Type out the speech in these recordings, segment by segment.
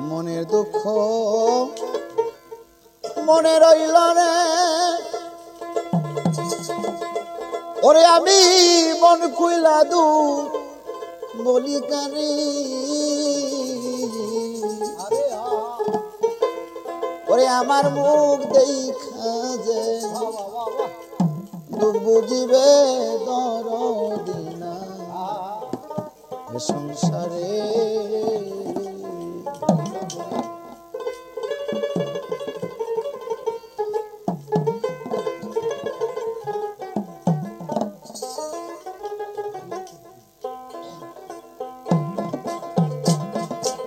মনের দুঃখ মনে রইল রে ওরে আমি মন খুইলা দু বলি কারে ওরে আমার মুখ দেখা যে দুঃখ বুঝিবে দরদি না সংসারে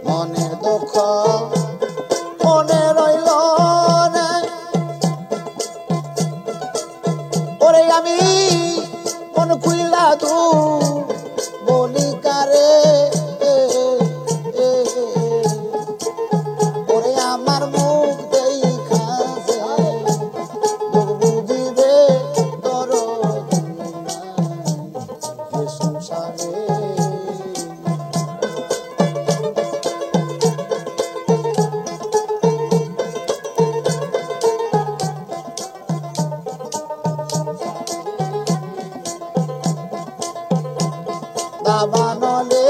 মনের দুঃখ মনে রইল না ওরে আমি মন খুইলা দু বলি কারে ওরে আমার মুখ দেখা দুঃখ বুঝিবে দরদি নাই সংসারে দাবানলে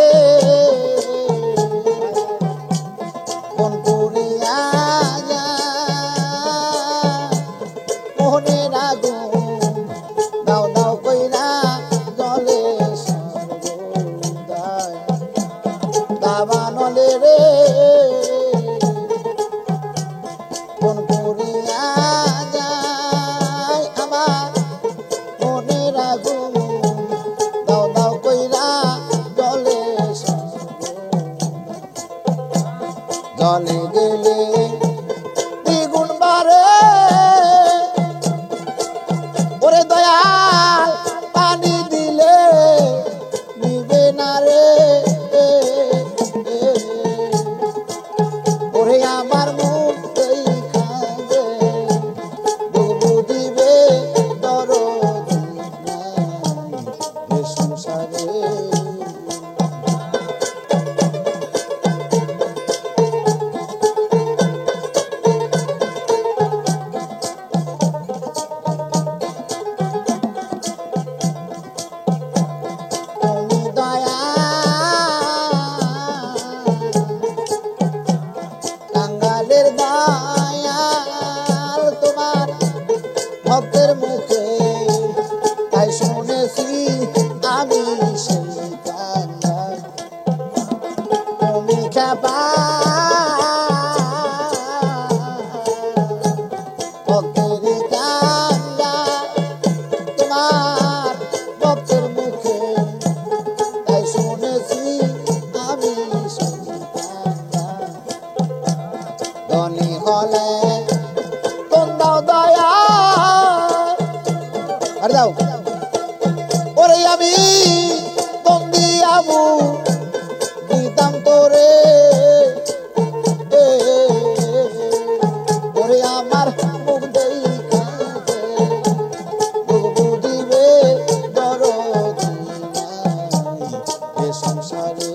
কোন করিয়া মোহনের আগুন দাও দাও কইরা জলে সর্বদাই দাবানলে রে কোন করিয়া যায় আমার মনের আগুন দাও দাও কইরা জলে গেলে দ্বিগুণ বারে ওরে দয়াল পানি দিলে নিবে না রে ওরে আমার মুখ দেখা যে দুঃখ বুঝিবে দরদি নাই সংসারে কাঙ্গালের দয়াল তোমার ভক্তের মুখে তাই শুনেছি আমি সেই কান্না তুমি খেপা ভক্তের কান্না তোমার ভক্তের মুখে তাই শুনেছি আমি সেই ধনী হলে তোর দাও দয়া আর দাও ওরে আমি বন্দি আবু দিতাম তোরে ওরে আমার মুখ দেখা দুঃখ বুঝিবে দরদি নাই সংসারে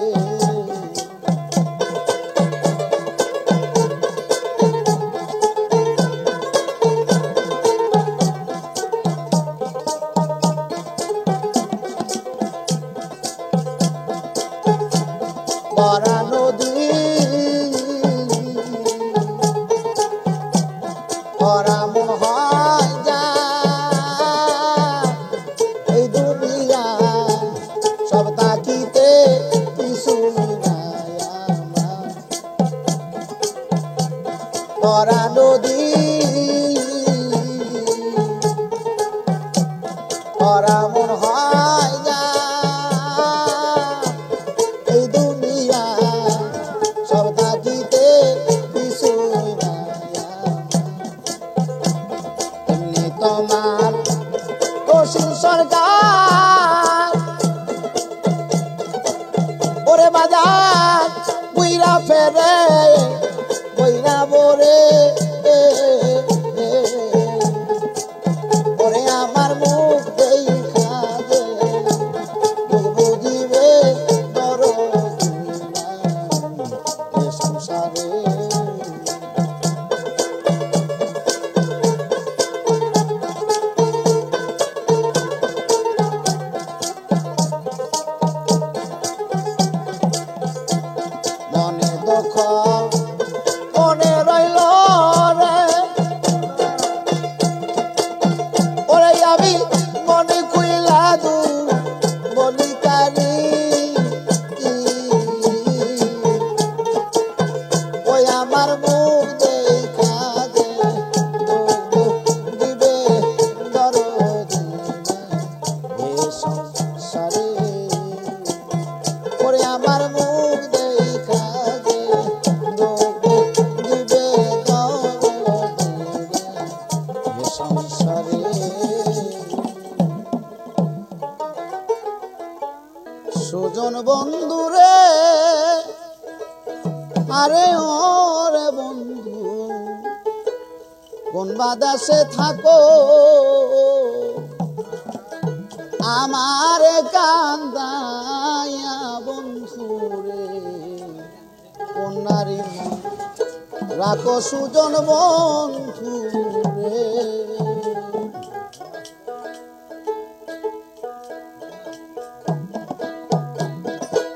ভরা নদী ভরা মন হয় যা এই দুনিয়া সব তাকিতে কিছু নাই আমার ভরা নদী ভরা মন হয় যা তোমার কসিন সরকার ওরে বাজার বুইরা ফেরে বইরা বরে ওরে আমার মুখ দেখা মনে দুঃখ মনে রইল রে ওরে আমি মনে কইলা দু বলি কারি ওই আমার মুখ দেখা দে দিবে দরদ এ সংসারে ওরে আমার মুখ দেখা দে দিবে দরদ এ সংসারে সুজন বন্ধুরে আরে ওরে বন্ধু কোন বাদাসে থাকো আমার কান্দায়া বন্ধুরে কোন নারী মন রাখো সুজন বন্ধুরে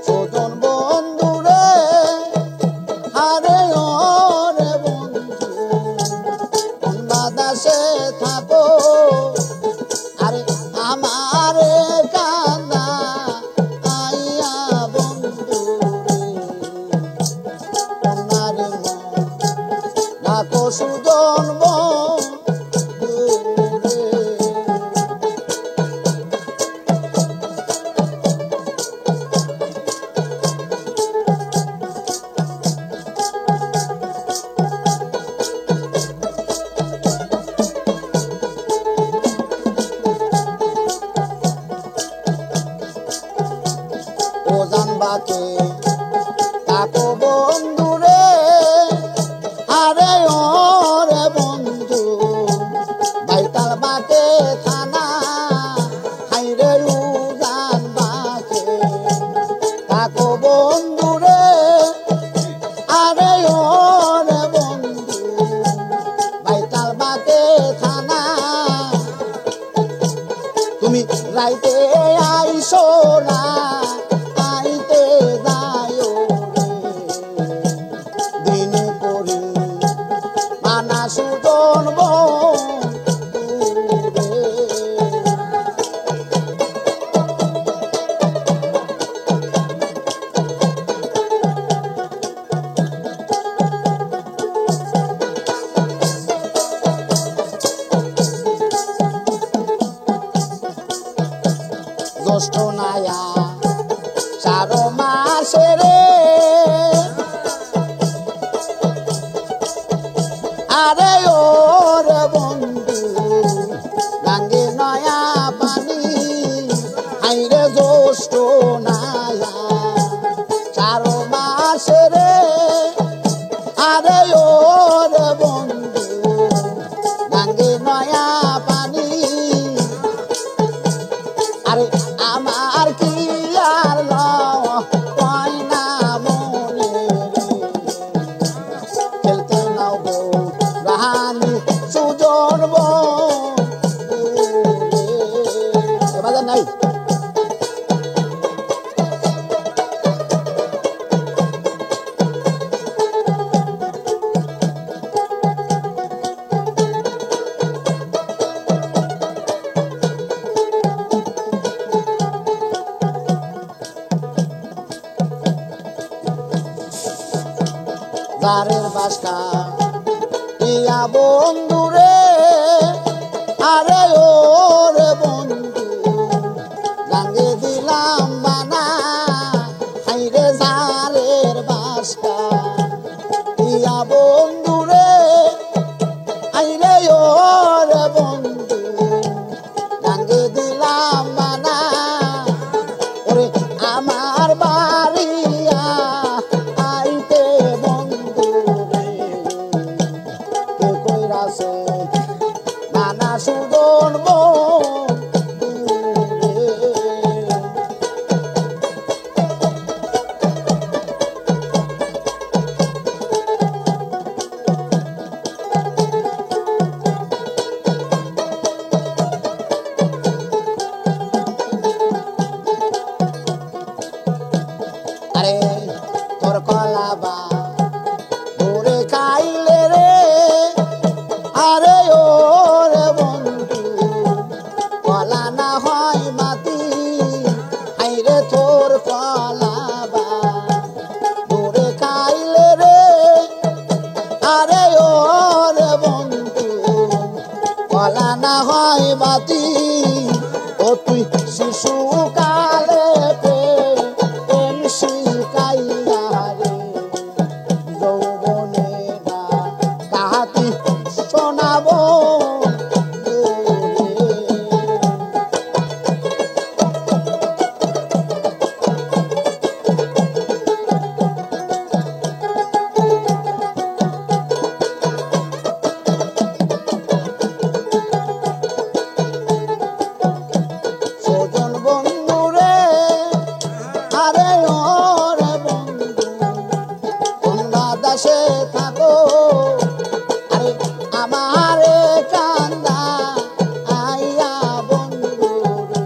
সুজন বন্ধুরে আরে ওরে বন্ধু কোন বাদাসে থাকো আরে আমার কান্দা আইয়া বন্ধু কোন নারী মন রাখো সুজন বন্ধুরে ও জানবাকে তাকো বন্ধুরে আরে ওরে বন্ধু বাইতাল বাকে থানা হাইরে উজান বাকে তাকো বন্ধুরে আরে ওরে বন্ধু বাইতাল বাকে থানা তুমি রাইতে আইসো না আইতে যায়ও রে দিন করি মানা সুজন বন্ধুরে জ্যৈষ্ঠ নায়া 4 মাসে রে আরে ওরে বন্ধু গাঙ্গে নয়া পানি হাইরে জ্যৈষ্ঠ নায়া 4 মাসে রে আরে ওরে বন্ধু গাঙ্গে নয়া পানি আরে আমার কি আর লয় না মনে খেলতে নাও গো রাহানি সুজন বন্ধুরে বাজার নাই বারের বাসকা ইয়া বন্ধুরে আরে ওরে বন্ধু গাঙ্গে দিলাম বানা হাইরে জারের বাসকা ইয়া বন্ধুরে আইরে ওরে বন্ধু গাঙ্গে দিলাম বানা ওরে আমার বাড়িয়া আইতে নানা সুজন কলাবা ওরে খাইলে রে আরে ও রে বন্ধু কলা না হয় মাটি আইরে তোর কলাবা ওরে খাইলে রে আরে ও রে বন্ধু কলা না হয় মাটি ও তুই শিশু কালে প্রেম শিখাইয়া রে যৌবনে না কাহাতি শোনাবো সজন বন্ধু রে আরে ও রে বন্ধু কোন বাতাসে থাকো আরে আমারে কান্দা আইয়া বন্ধু রে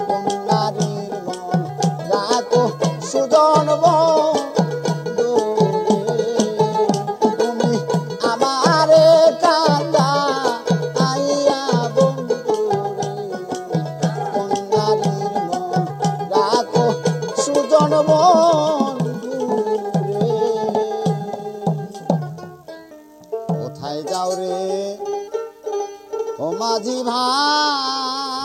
কোন নারীর মন রাখো সুজন বন্ধু রে তুমি আমারে কান্দা আইয়া বন্ধু রে কোন নারীর মন রাখো সুজন বন্ধু রে কোথায় যাও রে ও মাঝি ভাই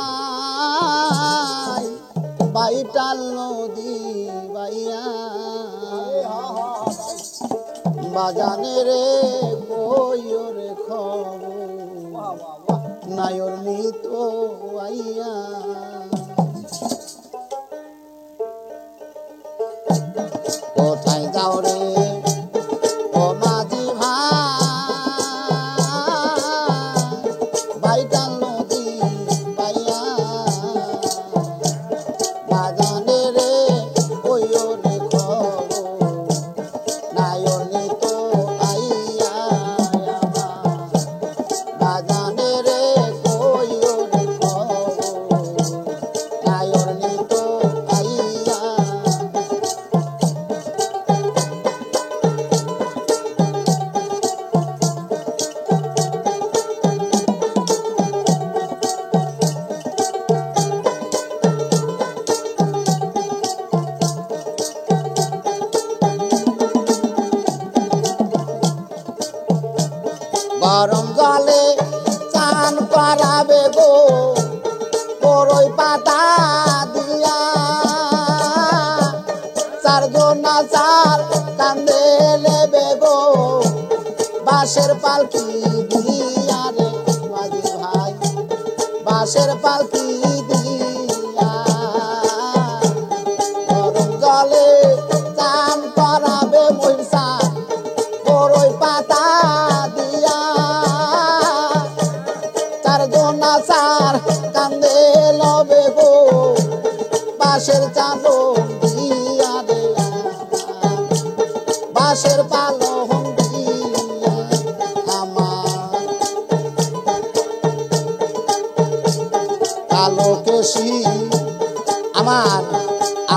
বাইটাল নদী বাইয়া বাজানে রে কইও রে খবর নায়র নিত আইয়া কোথায় যাও রে ও মাঝি ভাই বাইটাল নদী বাইয়া বাজানে রে কইও রে খবর নায়র নিত আইয়া বাজানে রে কইও রে খবর নায়র নিত আইয়া গরম জলে চান করাবে গো বড়ই পাতা দিয়া চারজন চার কান্দে নেবে গো বাঁশের পালকি দিয়া রে মাঝি ভাই বাঁশের পালকি দিয়া গরম জলে চান করাবে মহিষা বড়ই পাতা দিয়া চারজন চার কান্দে লবে গো বাঁশের চালন দিয়া রে বাঁশের পালন দিয়া আমার কালো কেশি আমার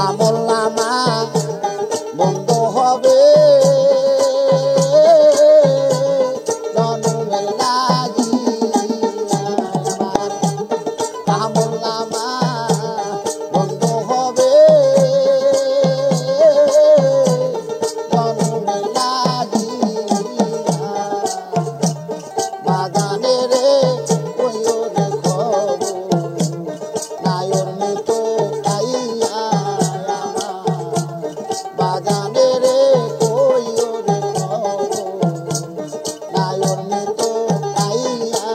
আমল নামা বন্ধ হবে জন্মের লাগিয়া আমার আমল নামা বন্ধ হবে জন্মের লাগিয়া বাগানে রে কইও রে খবর নায়র নিত আইয়া আমার বাগানে রে কইও রে খবর নায়র নিত আইয়া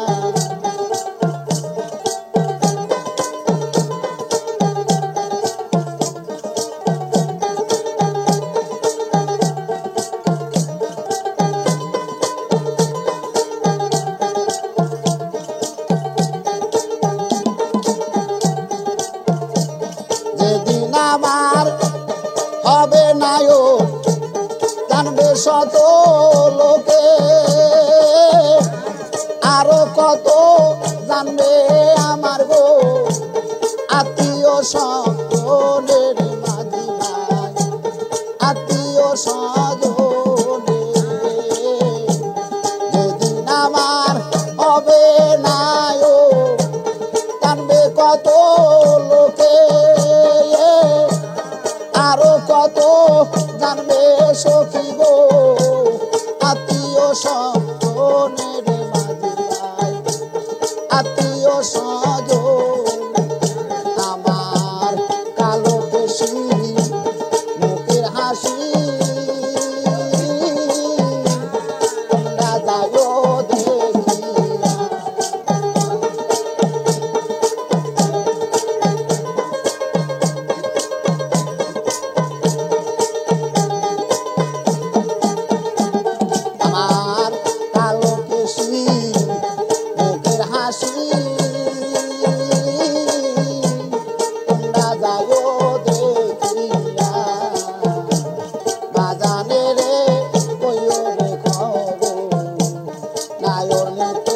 যেদিন আমার হবে নায়ক জানবে শত লোকে আরো কত জানবে আমার গো আত্মীয় স্বজনের মাঝি ভাই আত্মীয় দেখি গো আত্মীয় স্বজনের মাঝে ভাই আত্মীয় স্বজন আমার কালো কেশি মুখের হাসি তোমরা যাইও দেখিয়া আমার কালো কেশি মুখের হাসি তোমরা যাইও দেখিয়া বাজানে রে কইও রে খবর নায়র নিত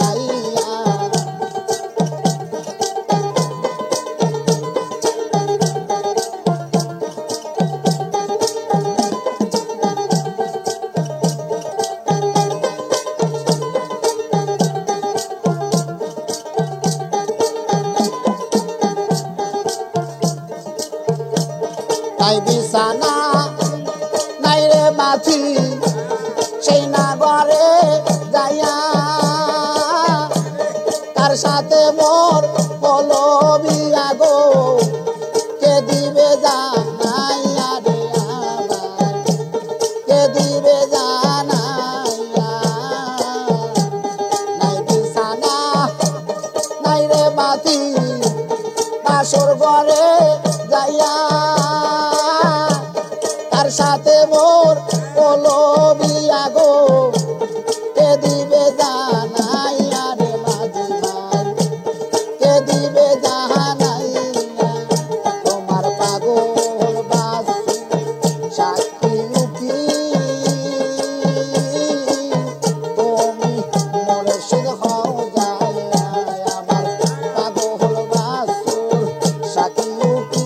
আইয়া তাই বিছানা নাই রে মাছি সেই নাগরে যাইয়া তার সাথে মোর হলো বিয়া গো কে দিবে জানাইয়া রে আমার কে দিবে জানাইয়া নাই বিছানা নাই রে মাছি বাসর ঘরে যাইয়া তার সাথে মোর হলো বিয়া গো কে দিবে জানাইয়া রে মাঝি ভাই কে দিবে জানাইয়া তোমার পাগল বাসি সাক্ষী উঠি তুমি মোরে শুধু হও যায় আমার পাগল বাসুর সাক্ষী উঠি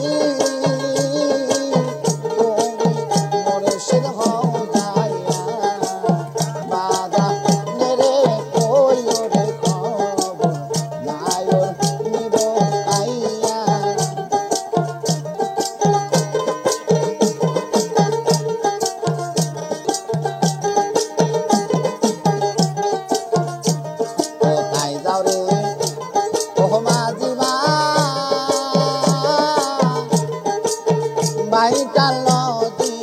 বাইটা নদী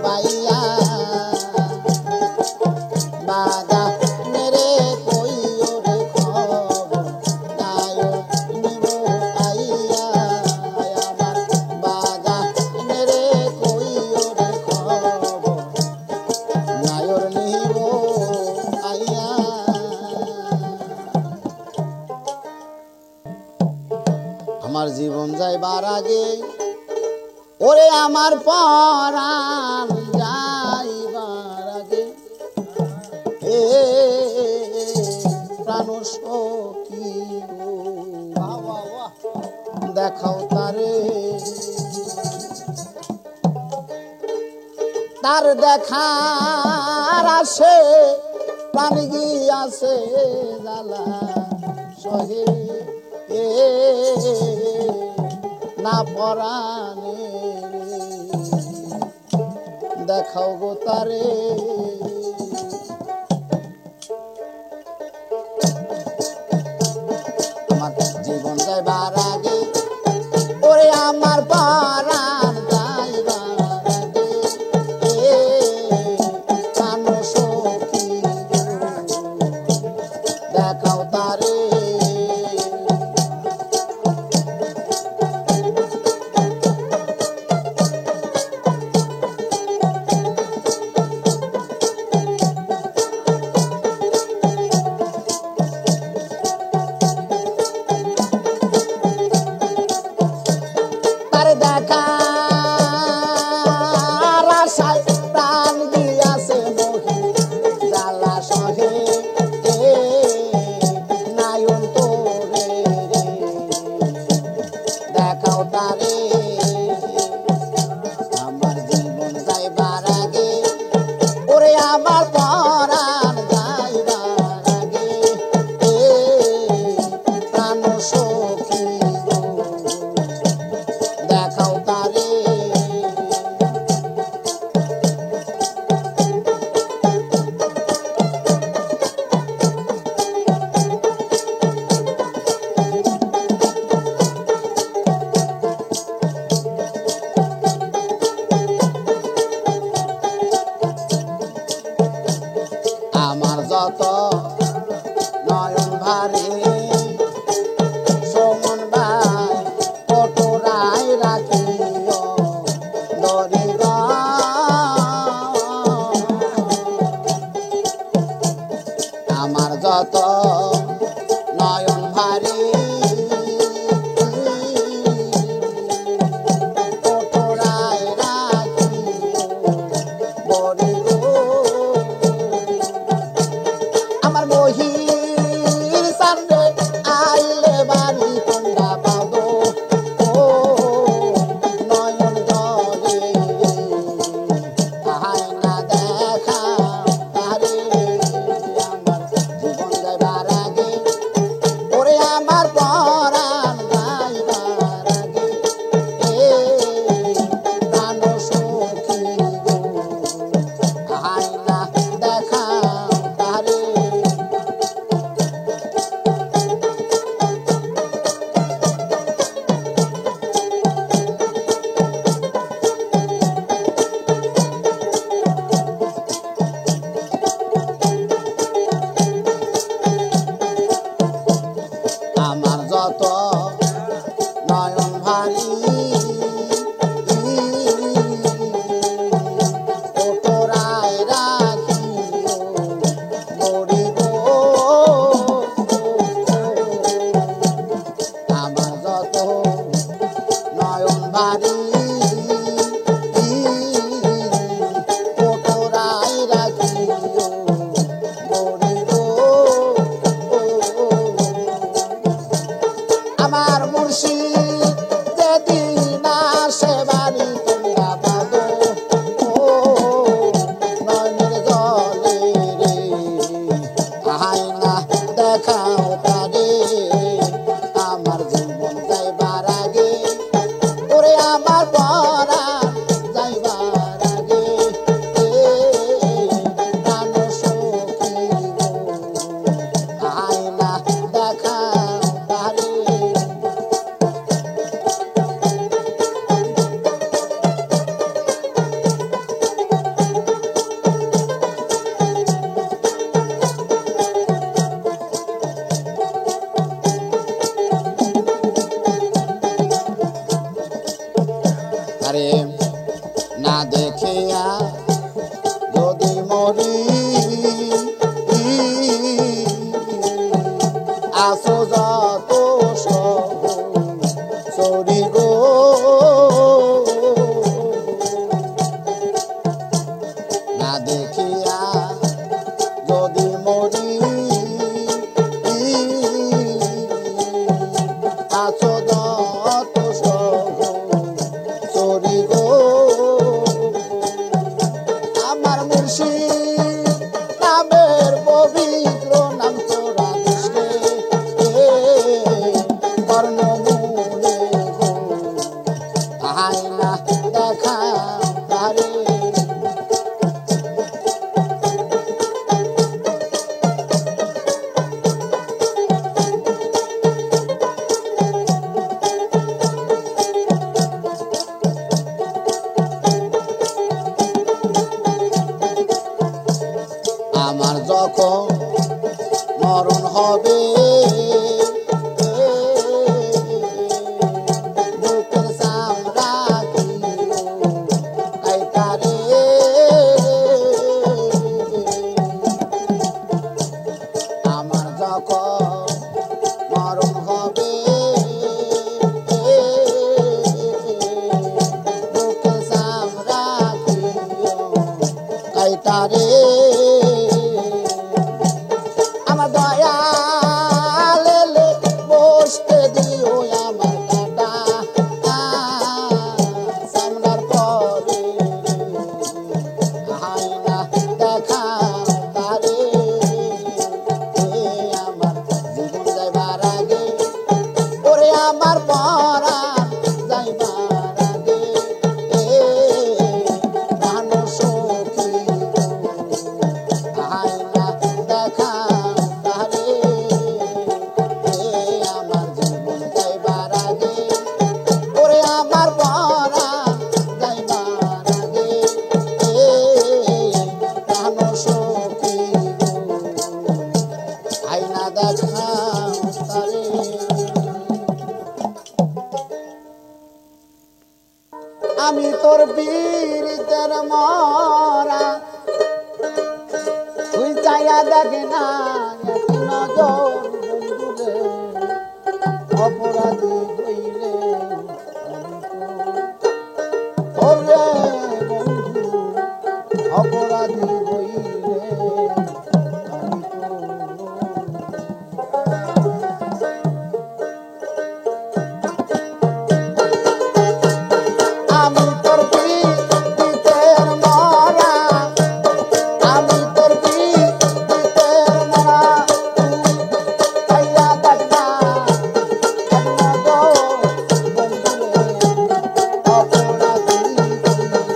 বাইয়া বাদা মেরে কইও রে খবর নায়র নিব আইয়া আমার বাদা মেরে কইও রে খবর নায়র নিব আইয়া আমার জীবন যাইবার আগে ওরে আমার পরাণ যাইবার আগে এ প্রাণ সখী গো দেখাও তারে তার দেখার আসে প্রাণ গিয়াছে জ্বালা সহে না পরাণে দেখাও গো তারে আমার জীবন যাইবার আগে ওরে আমার পরাণ যাইবার আগে প্রাণ সখী দেখাও তারে যত নয়ন ভারে সমন ভাই কটরায় রাখিও দরি গো আমার যত নয়ন ভারে কটরায় রাখিও দরি গো আমার মহির সামনে আইলে বাড়ি তোমরা পাবো ও নয়ন জলে আহাই না দেখা তারে আমার জীবন যাইবার আগে ওরে আমার পরাণ যাইবার আগে এ প্রাণ সখী গো আহাই না দেখা তারে আমার যত নয়ন ভারি কটরায় রাখিও দরি গো আমার যত নয়ন ভারি কটরায় রাখিও দরি গো আমার মুর্শিদ যেদিন আসে বাড়ি তোমরা পাবো ও নয়নের জলে রে আহাই না দেখাও তারে আমার জীবন যাইবার আগে ওরে আমার পরাণ যাইবার আগে এ প্রাণ সখী গো আহাই না দেখাও তারে আরে না দেখিয়া যদি মরি আসো যত সরি গো না দেখিয়া যদি মরি আসো যত সরি গো আমার মুর্শিদ নামের পবিত্র নাম তোরা দিসরে কর্ণমূলে গো আহাই না দেখা তারে আমার যখন মরণ হবে বুকের চামড়া কিলো কাইতারে আমার যখন মরণ হবে বুকের চামড়া কিলো কাইতারে আমার দয়ালে বসতে দিও আমার কাটা সামনার পরে আহাই না দেখা তারে আমার জীবন যাইবার আগে ওরে আমার পরাণ যাইবার আগে প্রাণ সখী গো চায়া দেখে না এক নজর বন্ধুরে অপরাধী হইলে ওরে বন্ধু অপরাধী হইলে আমি তোর পিতের মরা আমি তোর পিতের মরা চাইয়া দেখ না এক নজর বন্ধুরে অপরাধী হইলে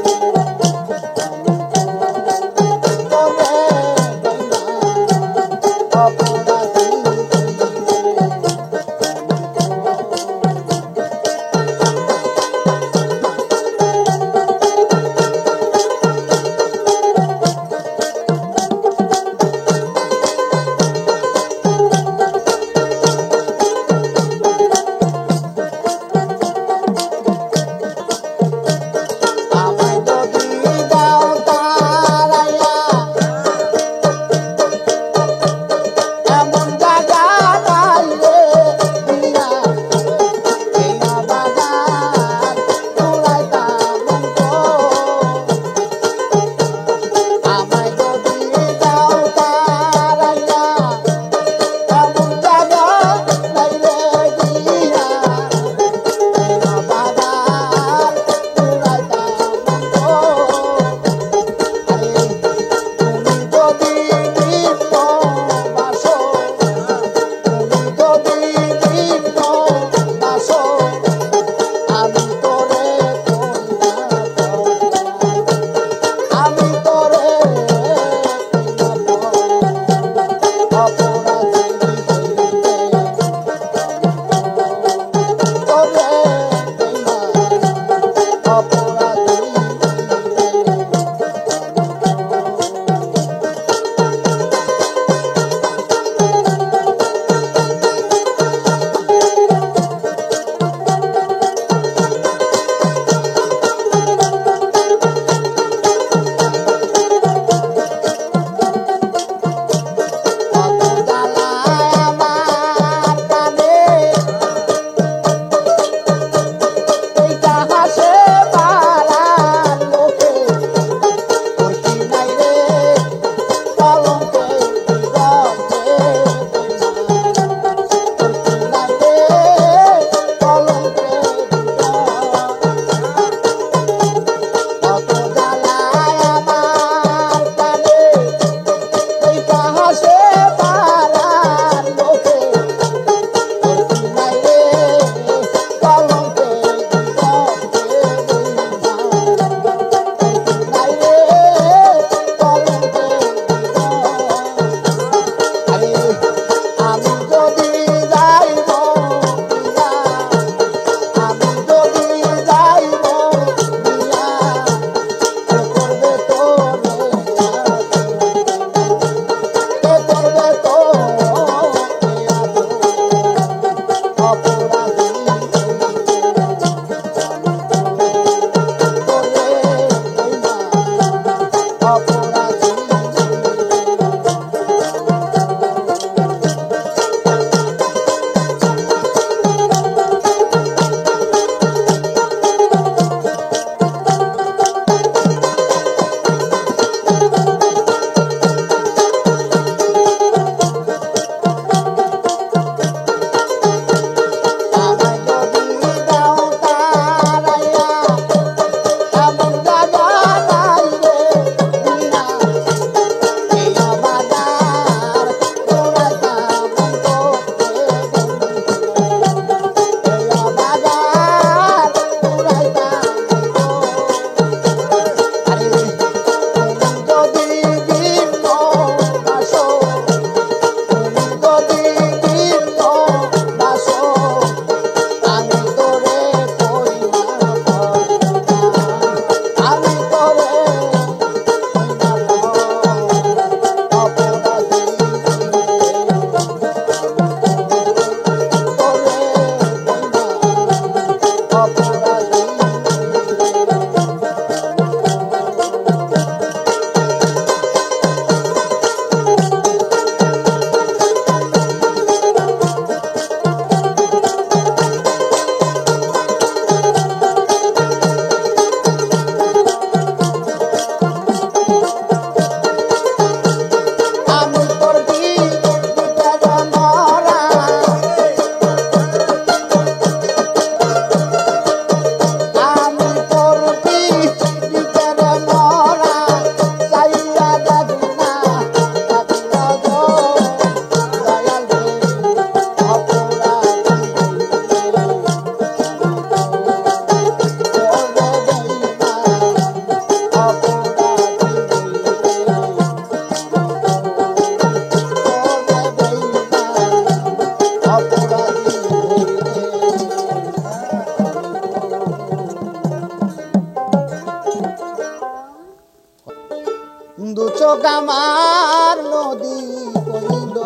আমার নদী কইল,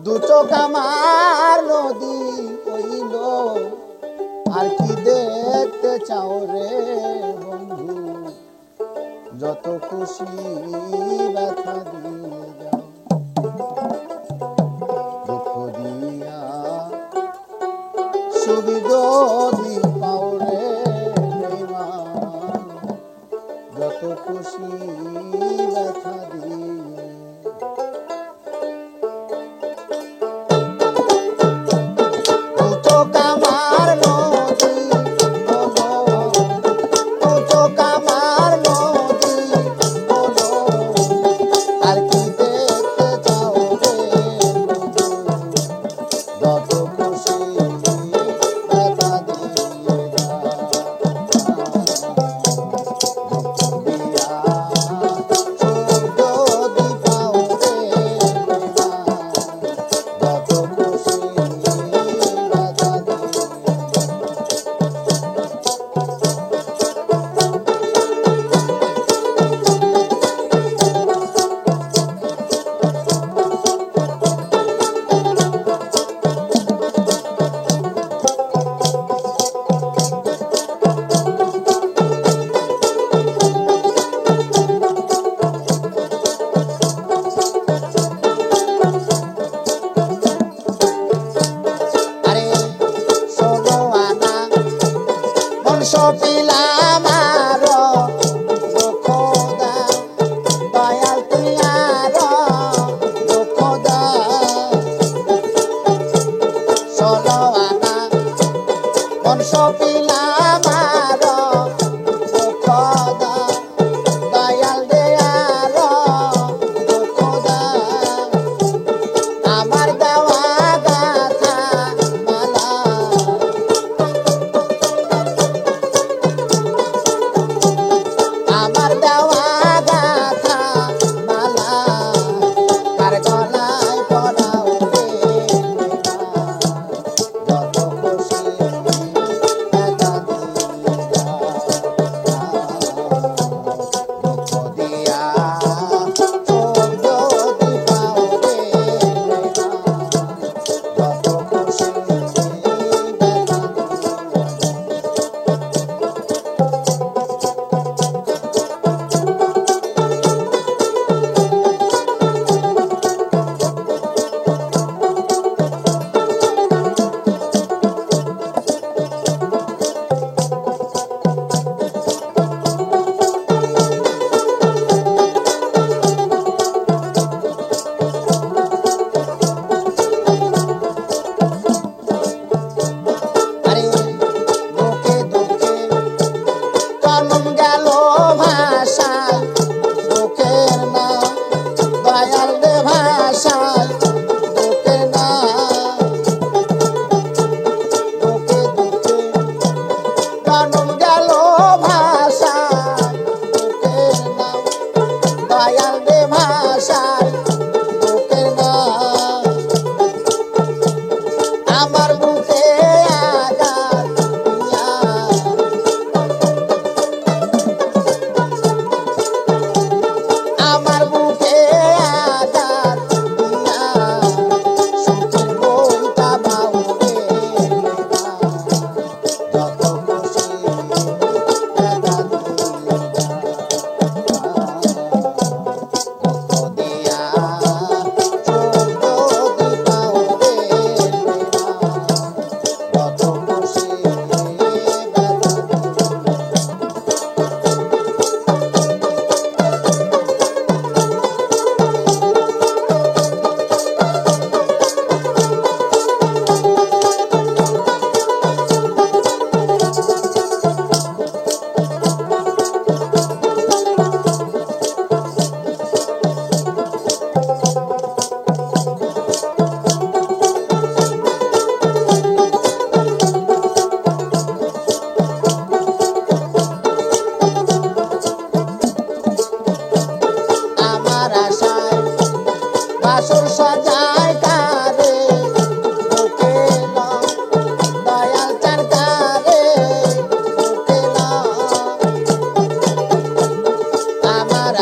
দু চোখ আমার নদী কইল, আর কি দেখতে চাও রে বন্ধু, যত খুশি ব্যথা দিয়ে যাও, দুঃখ দিয়া সুখ যদি পাও রে বেঈমান, যত খুশি ব্যথা দিয়ে। সপিলা আমার খোদা, দয়াল তুমি আর খোদা, ষোলো আনা মন সপিলা আমার খোদা, দয়াল দে আর খোদা, আমার দেওয়া গাথা মালা, আমার দেওয়া গাথা মালা, আর গলায় পরাও রে, যত খুশি ব্যথা দিয়ে যাও, দুঃখ দিয়া চোখ যদি পাও রে, যত খুশি ব্যথা দিয়ে। আমার বুকে আঘাত দিয়া, আমার বুকে আঘাত দিয়া, সুখের বইটা বাউ রে, যত খুশি ব্যথা দিয়ে যাও, দুঃখ দিয়া চোখ যদি পাও রে, যত খুশি ব্যথা দিয়ে। আমার আশায় বাসর সাজায় কারে, বুকে নাও দয়াল চার কারে, বুকে নাও আমার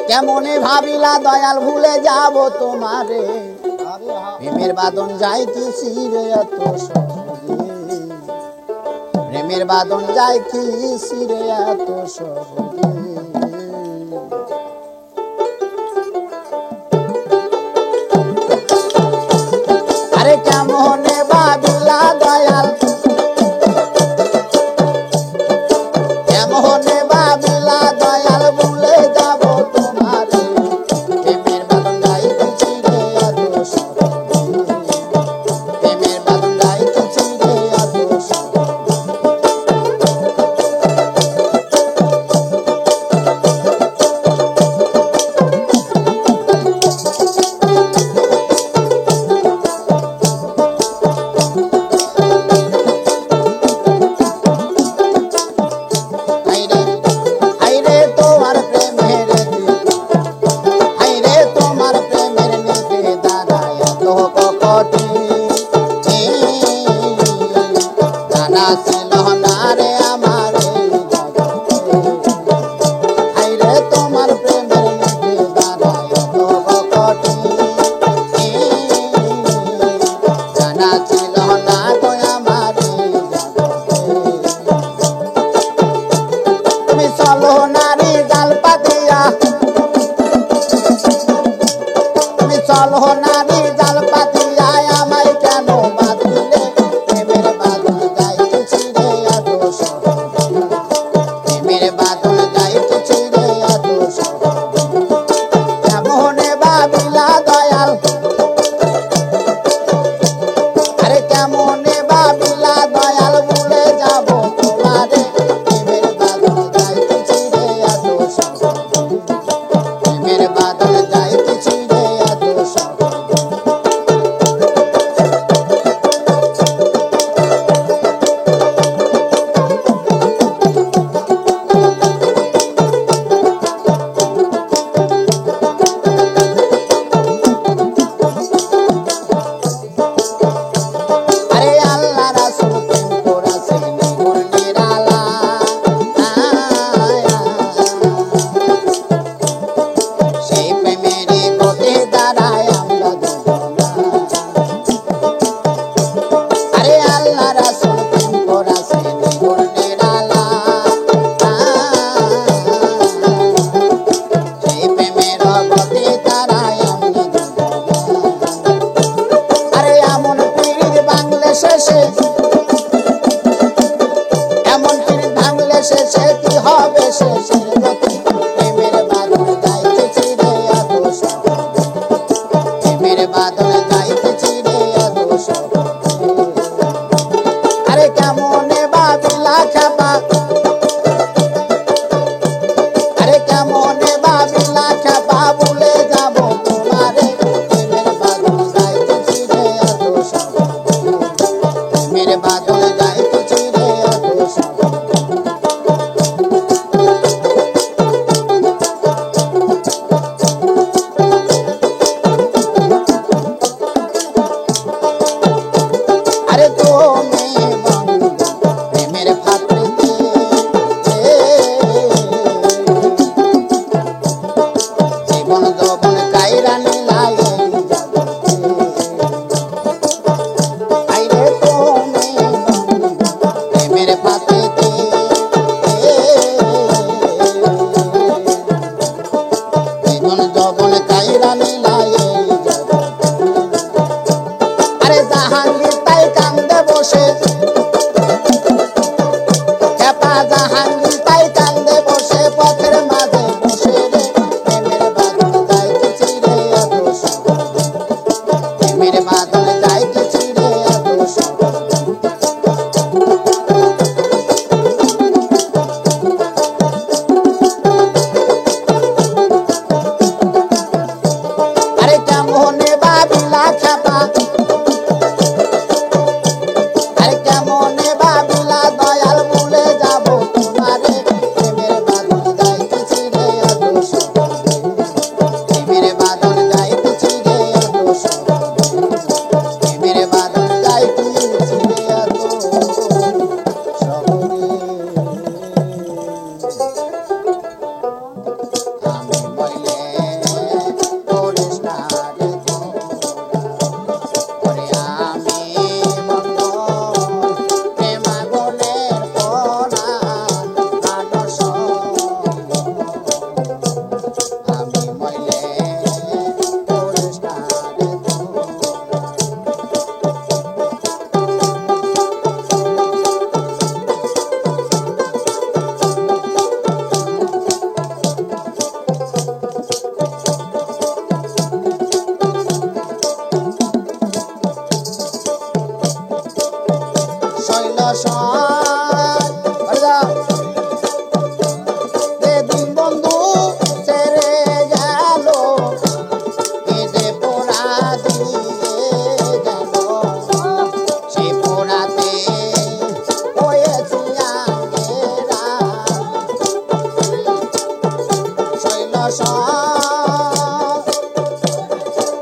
কেমনে ভাবিলা দয়াল ভুলে যাব তোমারে, প্রেমের বাদন যাইতেছি রে এত সহজে, প্রেমের বাদন যাইতেছি রে এত সহজে। আরে কেমনে ভাবিলা দয়াল, কেমনে ভাবিলা দয়াল ভুলে যাব তোমারে, প্রেমের বাদন যাইতেছি রে এত সহজে, প্রেমের বাদন যাইতেছি রে এত সহজে।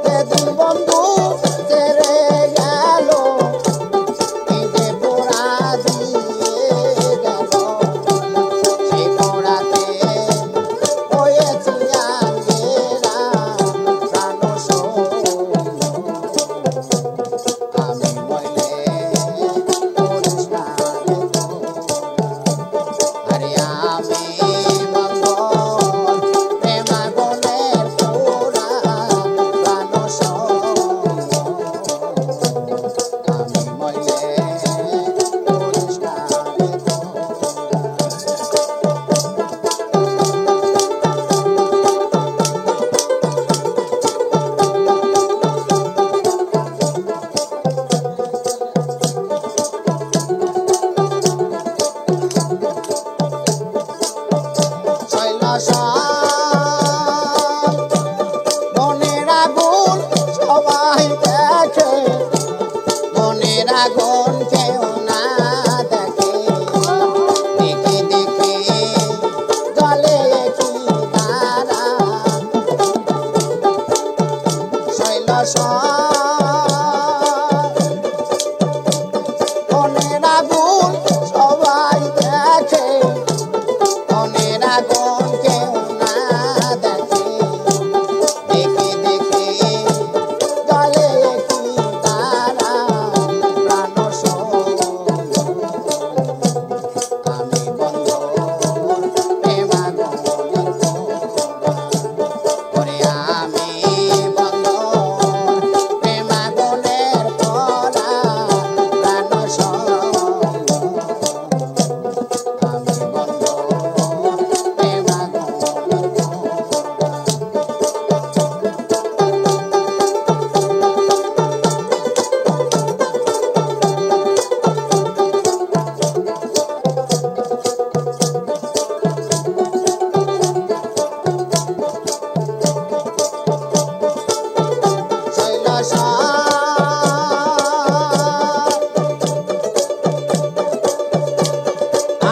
যেদিন বন্ধু ছেড়ে গেল নিজে পোড়া দিয়ে গেল সেই পোড়াতে হয়েছি আঙ্গেরা প্রাণ আমি মইলে করিস না আরে আমি মঙ্গল প্রেমাগুনের পোড়া প্রাণ আমি মইলে করিস না মনের আগুন সবাই দেখে মনের আগুন কেউ না দেখে দেখে দেখে জলে কি তারা শৈল মনের আগুন সবাই দেখে মনের আগুন কেউ না দেখে দেখে দেখে জলে কি তারা প্রাণ আমি বন্ধ প্রেমাগুনের ওরে আমি বন্ধ প্রেমাগুনের পোড়া প্রাণ আমি বন্ধ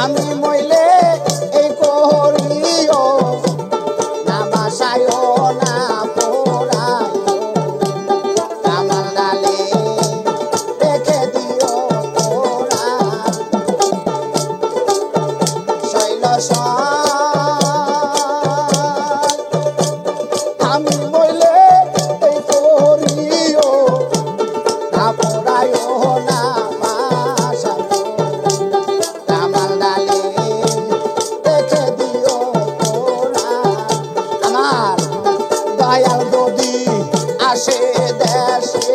আমি মইলে এই করিও না বাসায়ও না পোড়ায়ও আমার ডালে রেখে দিও পোড়া শৈল আমি মইলে এই করিও না পোড়ায়ও না বাসায়ও আমার ডালে রেখে দিও পোড়া আমার দয়াল যদি আসে দেশে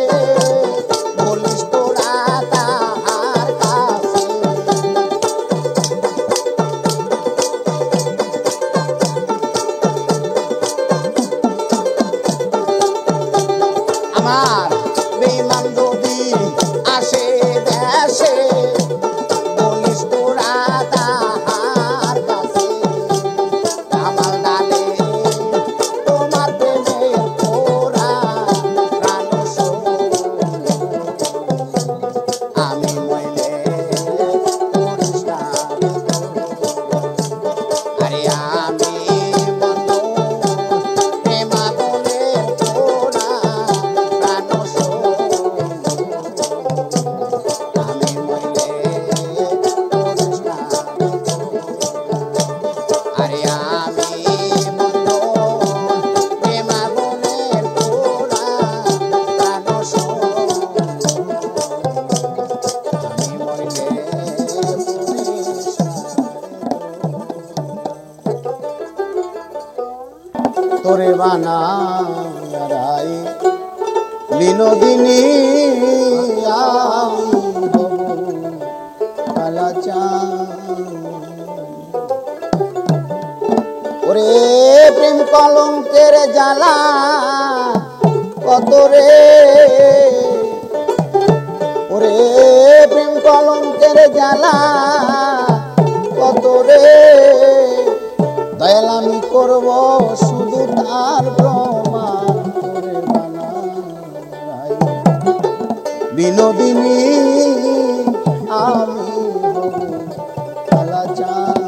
বলিস তোরা তাহার কাছে আমার বেঈমান যদি আসে দেশে বলিস তোরা তাহার কাছে আমার ডালে তোমার প্রেমের পোড়া প্রাণ আমি মইলে করিস না আরে আমি বন্ধ প্রেমাগুনের পোড়া প্রাণ আমি মইলে করিস না আরে আমি বন্ধ প্রেমাগুনের পোড়া প্রাণ আমি মইলে করিস তোরে বানাই বিনোদিনী আমি হব কালাচাঁদ ওরে প্রেম কলঙ্কের জ্বালা কত রে ওরে প্রেম কলঙ্কের জ্বালা কত রে দয়াল আমি করব শুধু তার প্রমাণ করে বানাই বিনোদিনী আমি হব কালাচাঁদ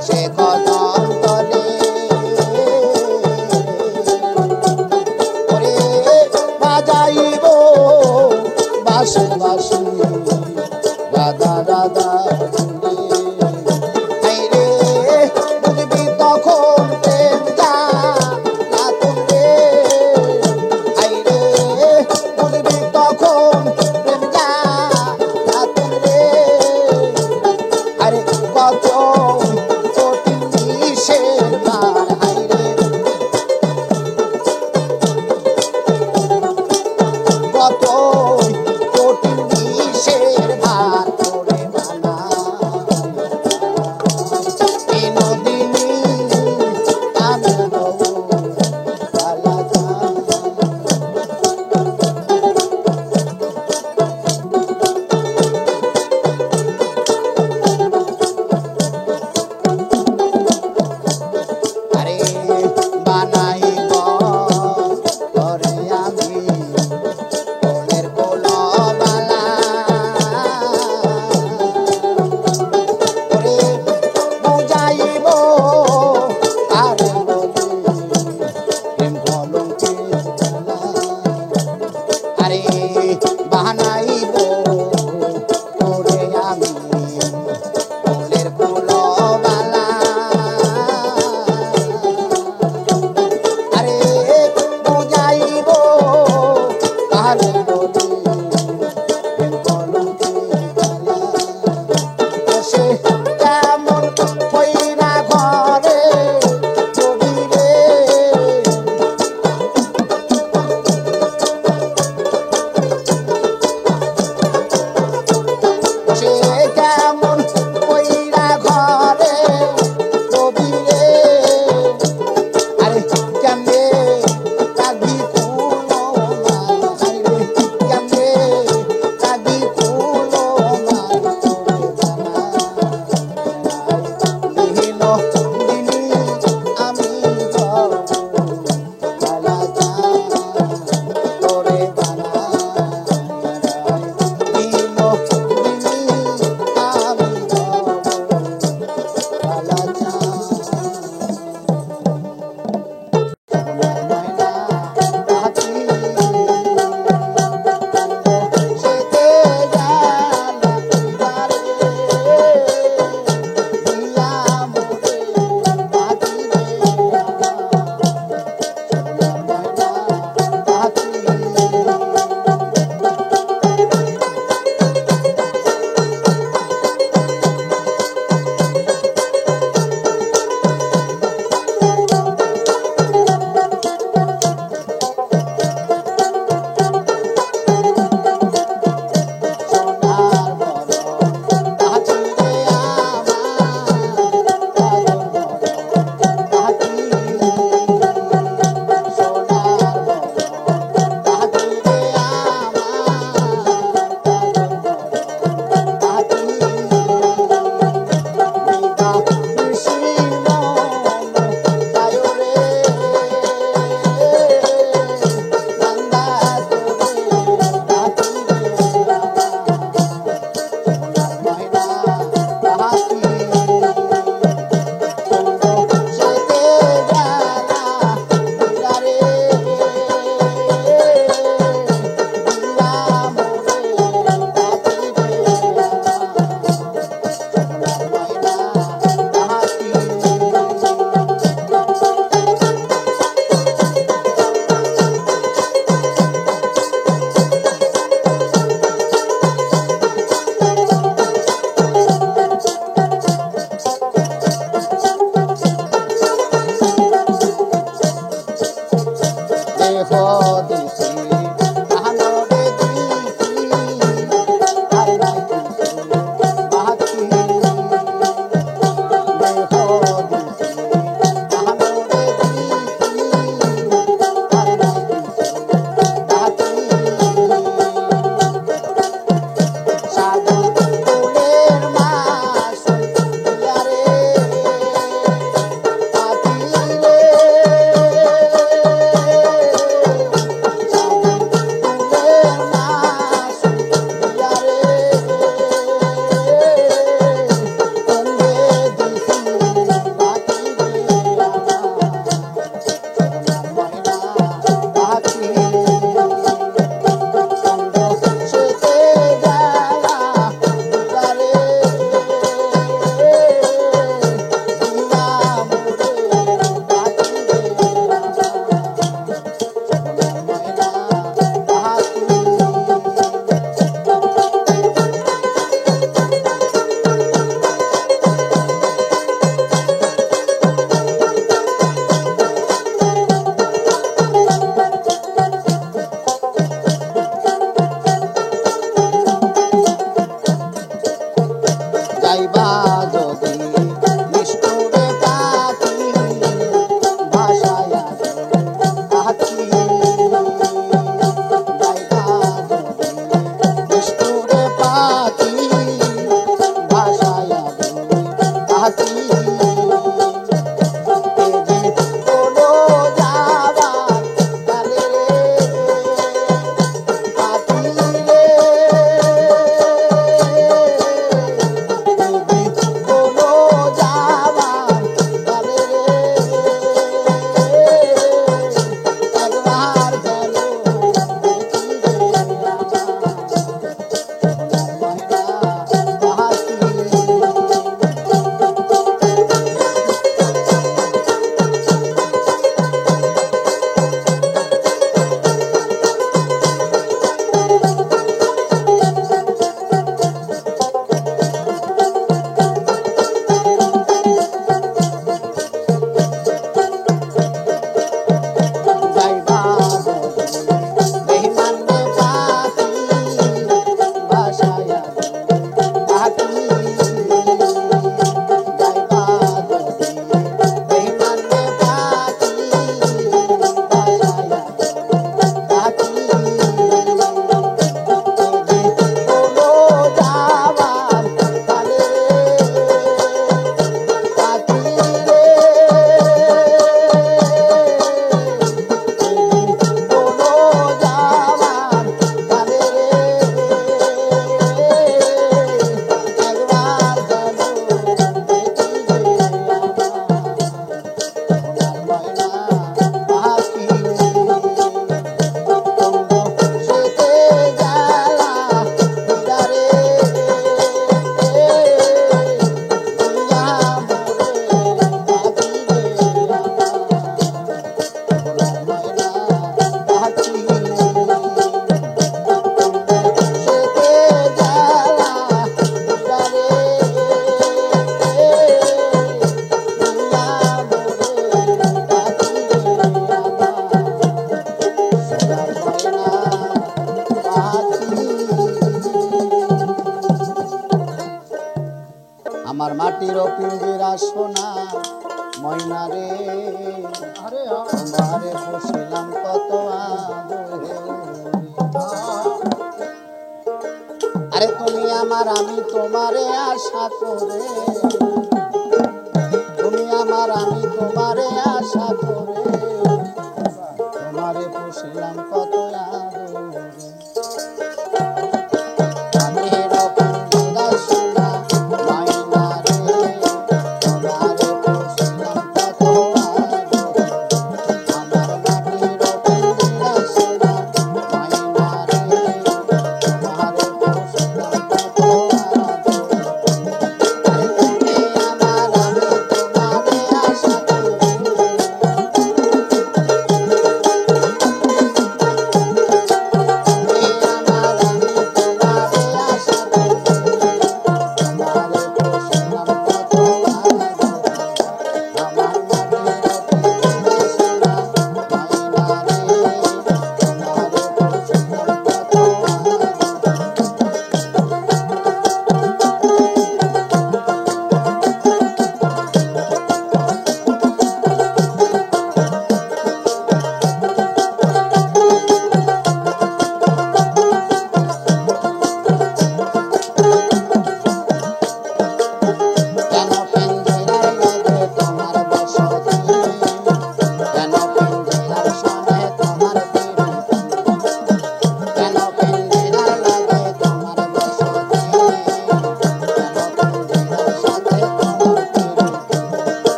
বসে কদম তলে ওরে বাজাইব বাসি বাসি রাধা রাধা বুঝবি তখন প্রেম জ্বালা তুলে বুঝবি তখন প্রেম জ্বালা তুলে আরে কত কঠিন বিষের বার হাইরে কত কঠিন বিষের ভার করে মানা বিনোদিনী আমি হব কালাজান মাটির পিঞ্জিরা সোনা ময়না রে তোমারে বসিলাম কত আদরে। আরে তুমি আমার আমি তোমারে আশা করে, তুমি আমার আমি তোমারে আশা করে, তোমারে বসিলাম কত আদরে।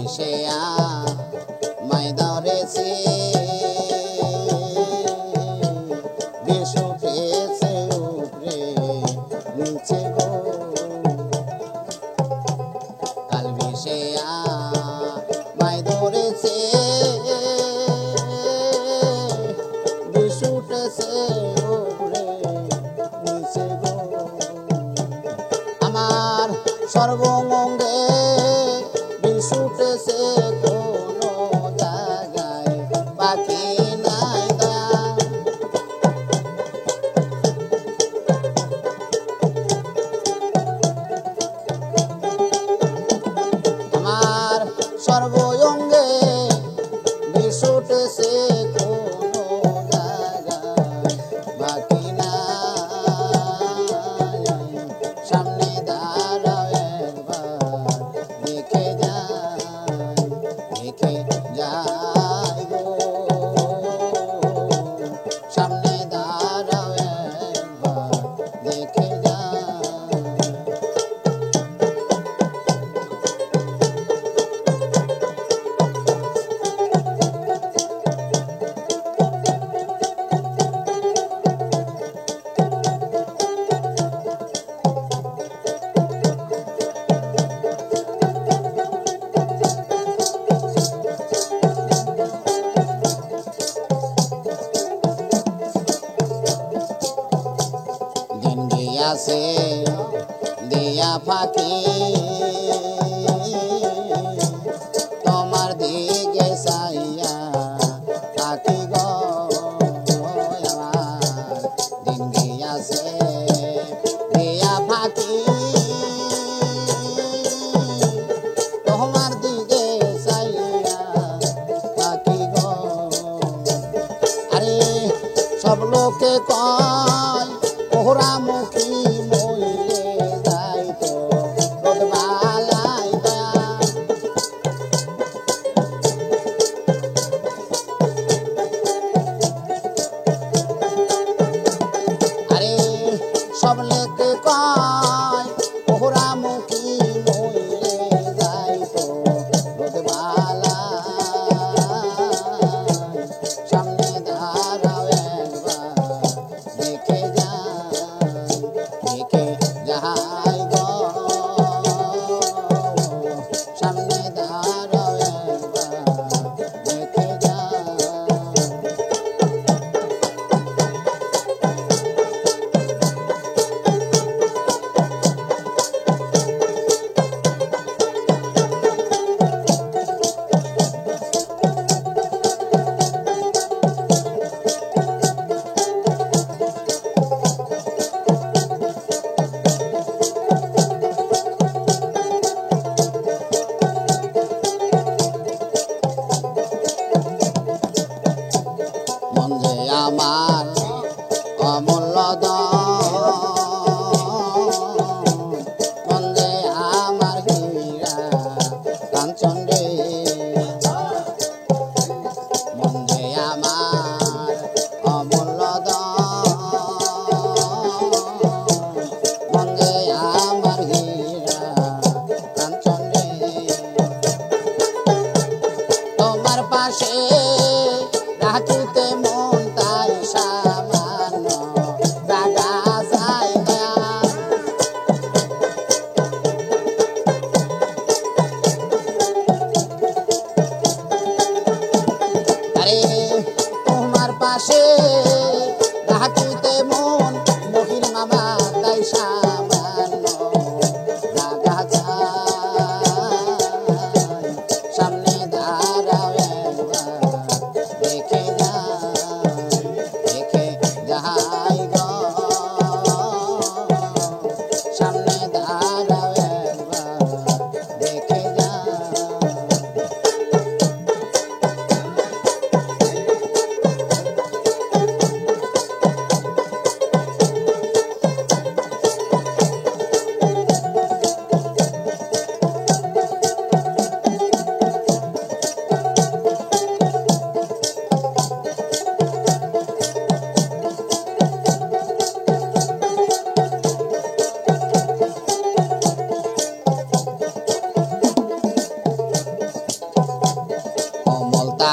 সে মাই ধরেছে বেশ উঠেছে উপরে নিচে গো কাল ভেসে মাই ধরেছে বেশ উঠেছে উপরে নিচে গো আমার সর্বঙ্গে বিষ উঠেছে কোনো জায়গায় বাকি নাই দয়া আমার সর্বঙ্গে বিষ উঠেছে কোনো জায়গায় বাকি নাই সামনে দাঁড়াও একবার দেখে যাই গো সামনে দাঁড়াও একবার দেখে যাই দিন গিয়াছে দিয়া ফাঁকি তোমার দিকে চাইয়া থাকি গো আমার দিন গিয়াছে দিয়া ফাঁকি তোমার দিকে চাইয়া থাকি গো আরে সব লোকে কয় পোহরামুখী মইলে যাইতো রোদবালাই দয়া আরে সব লোকে কয় পোহরামুখী মইলে যাইতো রোদবালাই সামনে দাঁড়াও একবার দেখে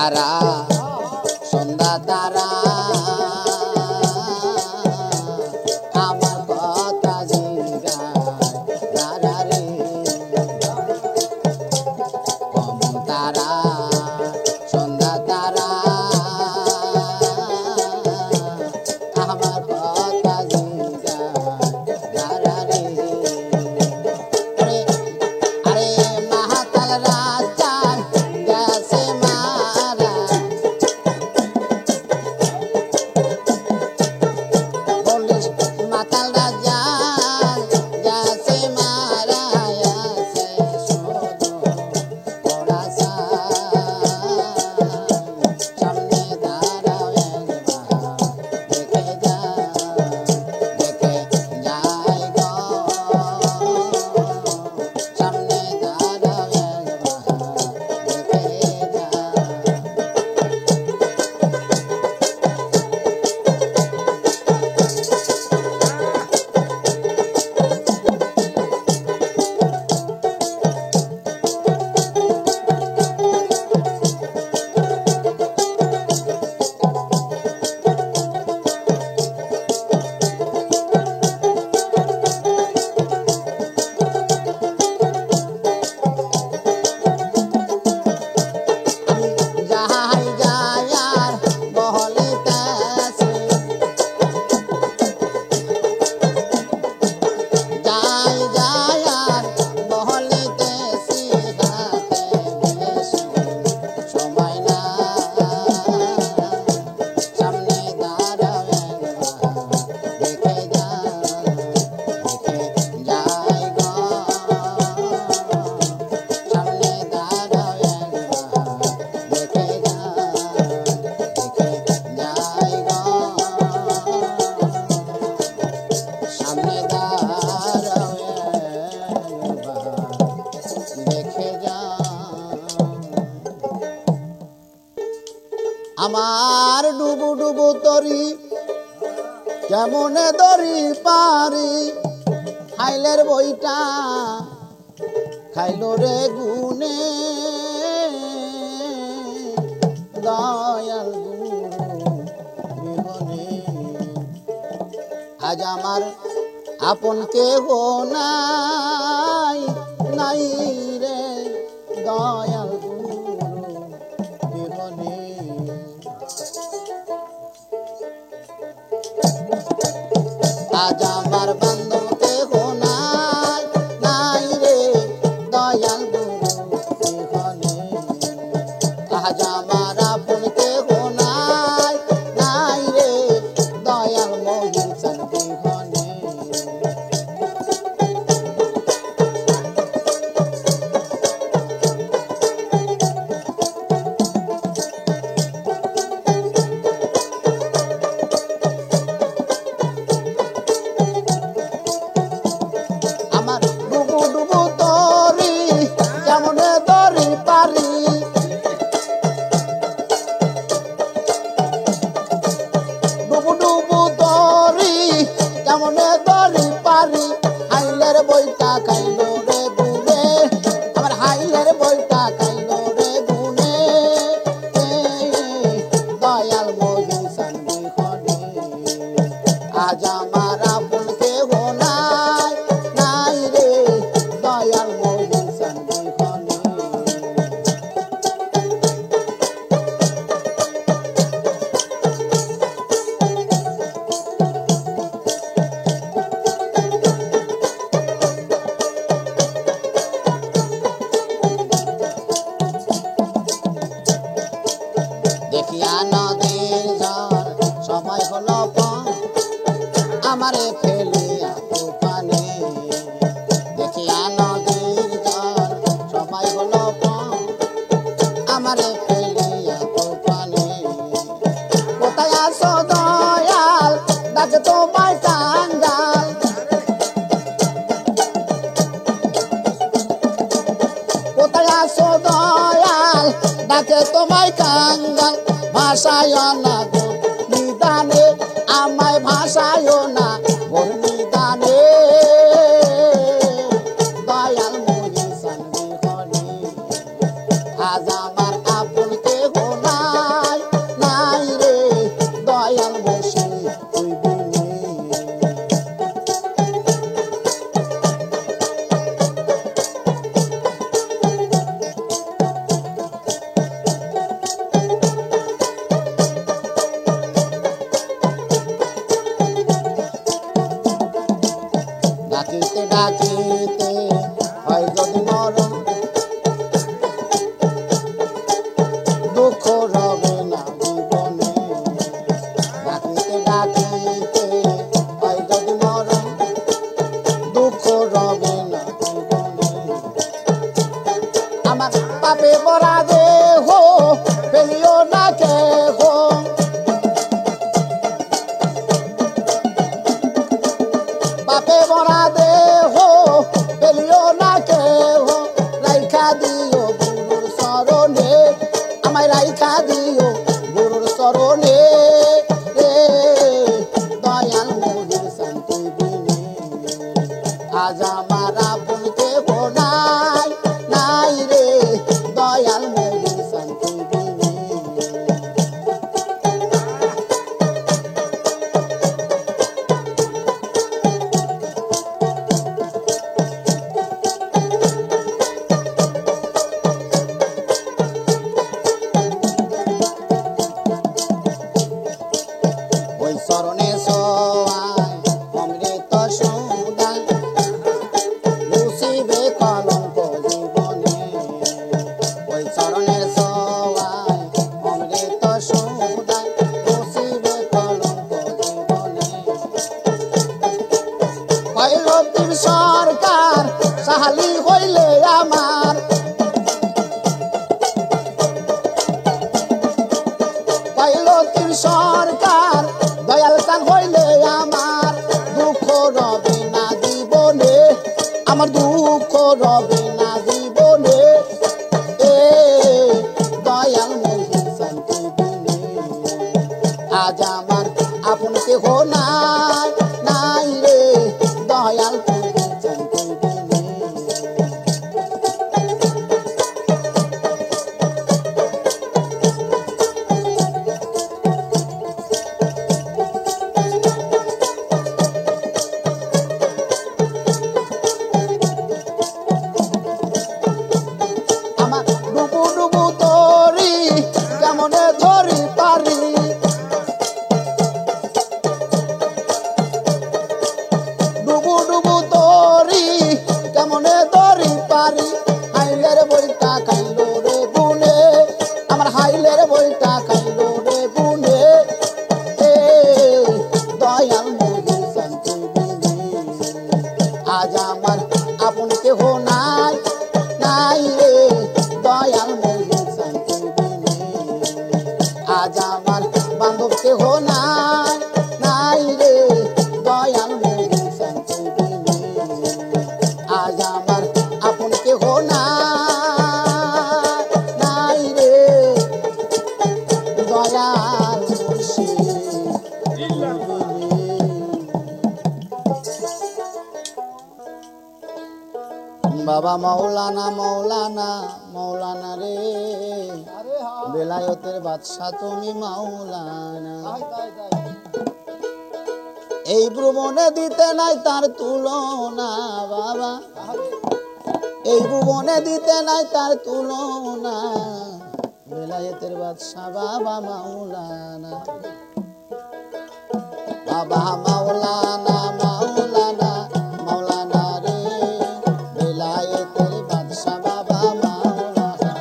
তারা সন্ধ্যা তারা আমার কথা জিগায় তারা রে কমন তারা সন্ধ্যা তারা আমার কথা জিগায় তারা রে আরে মাহাতাল রাজার গেছে মারা বলিস মাতাল রাজার গেছে মারা আছে শুধু পড়াশা সামনে দাঁড়াও একবার দেখে যা দেখে যাই গো সামনে দাঁড়াও একবার দেখে যা যাহাই যায়ার বহলিতেছে যাই যায়ার বহলিতেছি হাতে বেশি সময় না সামনে দাঁড়াও একবার দেখে যা দেখে যাই গো সামনে দাঁড়াও একবার দেখে যা দেখে যাই গো সামনে দাঁড়াও একবার দেখে যা আমার ডুবু ডুবু তরি কেমনে দরি পারি খাইলের বইটা খাইলো রে গুনে দয়াল গুরু বিহনে আজ আমার আপন কেহ নাই নাই রে দয়াল গুরু বিহনে আজ আমার বান্ধব কেহ নাই নাই রে দয়াল গুরু বিহনে আজ আমার আপন কেহ নাই নাই রে দয়াল মহিন চান বিহনে আমার ডুবু ডুবু তরি কেমনে দরি পারি ডুবু ডুবু তরি কেমনে দরি পারি হাইলের বইটা খাইলো রে গুনে আমার হাইলের বইটা খাইলো রে গুনে দয়াল মহিন চান বিহনে আজ আমার আপন কেহ নাই নাই রে দয়াল মহিন চান বিহনে দেখিয়া নদীর ঝড় সময় হলো পর আমারে ফেলিয়া তুফানে দেখিয়া নদীর ঝড় সময় হলো পর আমারে ফেলিয়া তুফানে কোথায় আসো দয়াল ডাকে তোমায় কাঙ্গাল কোথায় আসো দয়াল ডাকে তোমায় কাঙ্গাল ভাষায় না গো নিদানে আমায় ভাষায় না গো নিদানে দয়াল মহিন চান বিহনে আজ আমার আপন কেহ নাই আমার পাপে ভরা দেহ ফেলিও না কেহ পাপে ভরা দেহ ফেলিও না কেহ রাইখা দিও গুরুর চরণে আমায় রাইখা দিও গুরুর চরণে রে দয়াল মোদের শান্তি বিনে আজ আমার আপন কেহ নাই নাই রে দয়াল মোদের শান্তি বিনে ওই চরণে সবাই অমৃত সুদান মুছিবে কলঙ্ক জীবনে ওই চরণে সবাই অমৃত সুদান মুছিবে কলঙ্ক জীবনে ভৈরবীর সরকার সাহালি হইলে আমার ভৈরবীর সরকার দয়াল চান হইলে আমার দুঃখ রবে না জীবনে আমার দুঃখ রবে না জীবনে এ দয়াল মোদের শান্তি বিনে আজ আমার আপন কেহ নাই নাই রে দয়াল মোদের শান্তি বিনে আমার ডুবু ডুবু তরি কেমনে ধরি পারি ডুবু ডুবু তরি কেমনে ধরি পারি হাইলের বইটা খাইলো রে বুনে আমার হাইলের বইটা খাইলো রে বুনে এ দয়াল মোদের শান্তি বিনে আজ আমার আপন কেহ নাই নাই রে দয়াল মোদের শান্তি বিনে আজ আমার বান্ধব কেহ নাই নাই রে দয়াল মোদের শান্তি বিনে আজ আমার আপন কেহ নাই নাই রে দয়াল বাবা মৌলানা মৌলানা মৌলানা রে বেলায়েতের বাদশা তুমি মৌলানা এই ভুবনে দিতে নাই তার তুলনা বাবা এই ভুবনে দিতে নাই তার তুলনা বেলায়েতের বাদশা বাবা মৌলানা বাবা মৌলানা মৌলানা মৌলানা রে বেলায়েতের বাদশা বাবা মৌলানা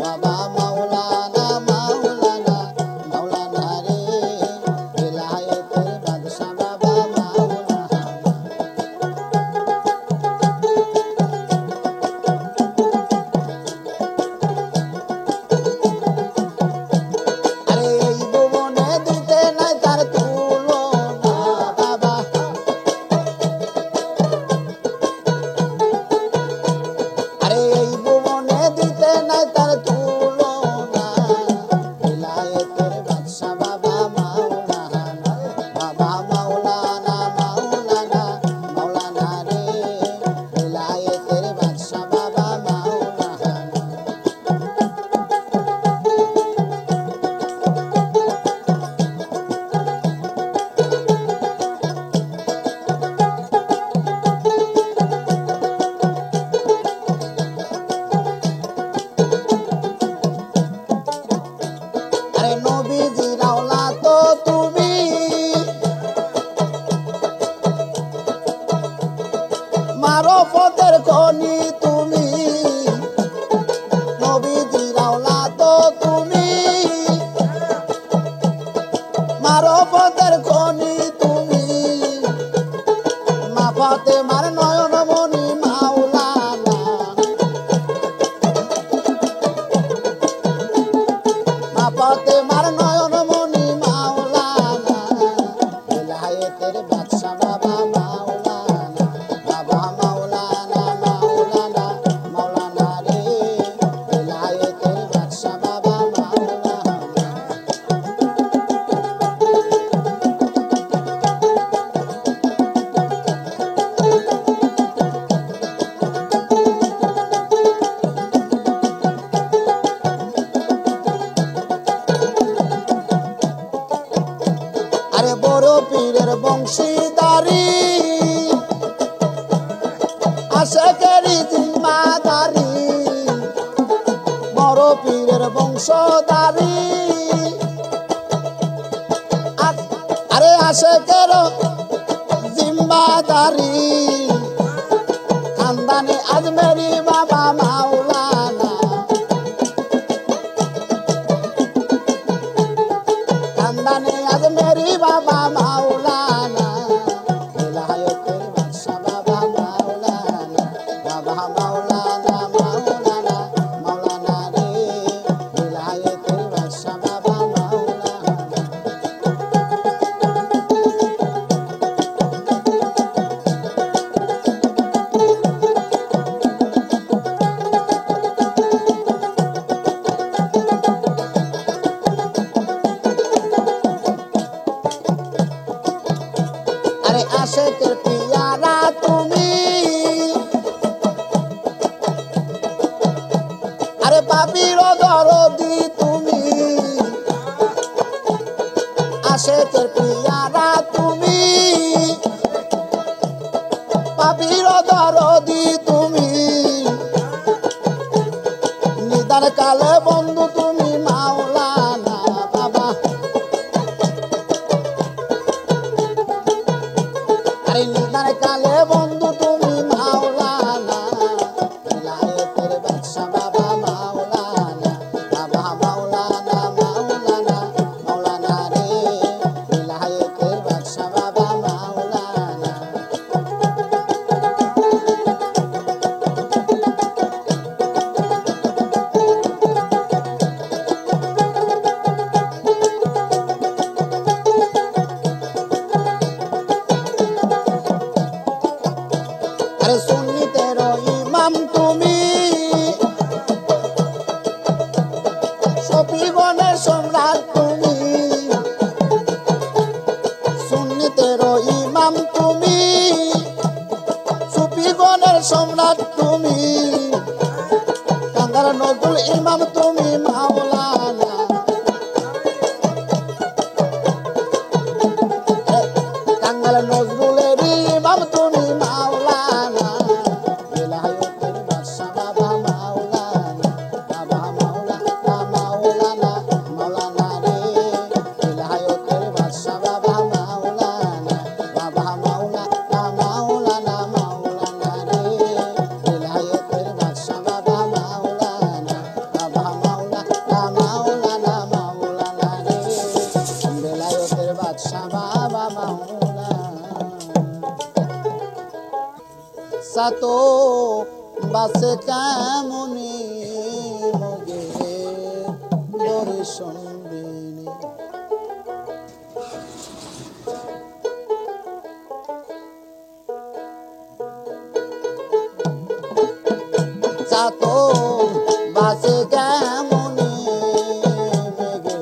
বাবা মৌলানা মৌলানা মৌলানা রে বেলায়েতের বাদশা বাবা মৌলানা আরে এই ভুবনে দিতে নাই তার তুলনা বাবা ফতে মার নয়ন মনি মাওলানা বেলায়েতের বাদশা বাবা মাওলানা বাবা মাওলানা মাওলানা মাওলানা রে বেলায়েতের বাদশা বাবা মাওলানা আরে বড় পীরের বংশীদারি আশেকেরই জিম্মাদারি বড় পীরের বংশধারী আরে আশেকের জিম্মাদারি খানদানে আজমেরি বাবা মাওলানা খানদানে আজমেরি বাবা মাওলানা বেলায়েতের বাদশা বাবা মাওলানা বাবা মাওলানা মাওলানা মাওলানা রে বেলায়েতের বাদশা বাবা মাওলানা আরে আশেকের পিয়ারা তুমি আরে পাপির দরদি তুমি আশেকের পিয়ারা তুমি পাপির দরদি তুমি নিদান কালে বন্ধু তুমি মাওলানা বাবা আরে নিদান কালে বন্ধু তুমি মাওলানা বেলায়েতের বাদশা বাবা মাওলানা বাবা মাওলানা মাওলানা মাওলানা রে বেলায়েতের বাদশা বাবা মাওলানা আরে সুন্নিতের ইমাম তুমি শফিগণের সম্রাট তুমি সুন্নিতের ইমাম তুমি সুফিগণের সম্রাট তুমি কাঙ্গার নজরুল ইমাম তুমি মাওলানা কাঙ্গাল নজরুলের ইমাম তুমি মাওলানা বেলায়েতের বাদশা বাবা মাওলানা বাবা মাওলানা মাওলানা মাওলানা রে বেলায়েতের বাদশা বাবা মাওলানা বাবা মাওলানা মাওলানা মাওলানা রে বেলায়েতের বাদশা বাবা মাওলানা বাবা মাওলানা মাওলানা মাওলানা রে বেলায়েতের বাদশা বাবা মাওলানা সাতো বাসে কেমনি মগে দর্শন বিনে সাতো বাসে কেমনি মগে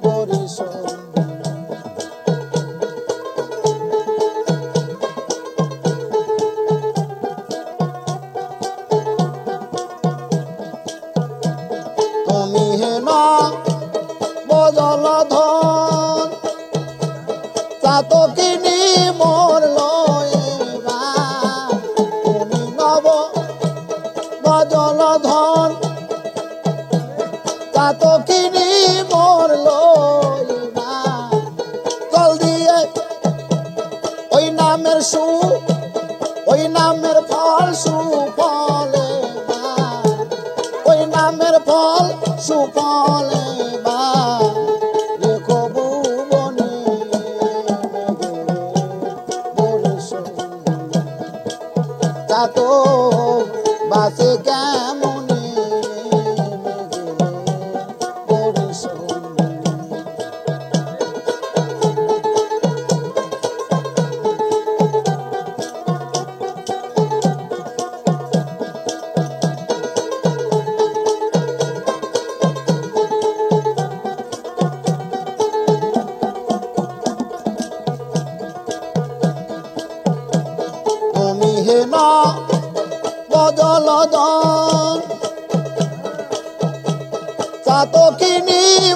দর্শন তুমি হেন বজল ধন চাতকিনী মোর লয়েবা তুমি নব বজল ধন চাতকিনী মোর লয়েবা জল দিয়ে ওই নামের ওই নামের ফল সুফলে ওই নামের ফল সুফলে বা রেখো ভুবনে চাতো বাসে কেমনে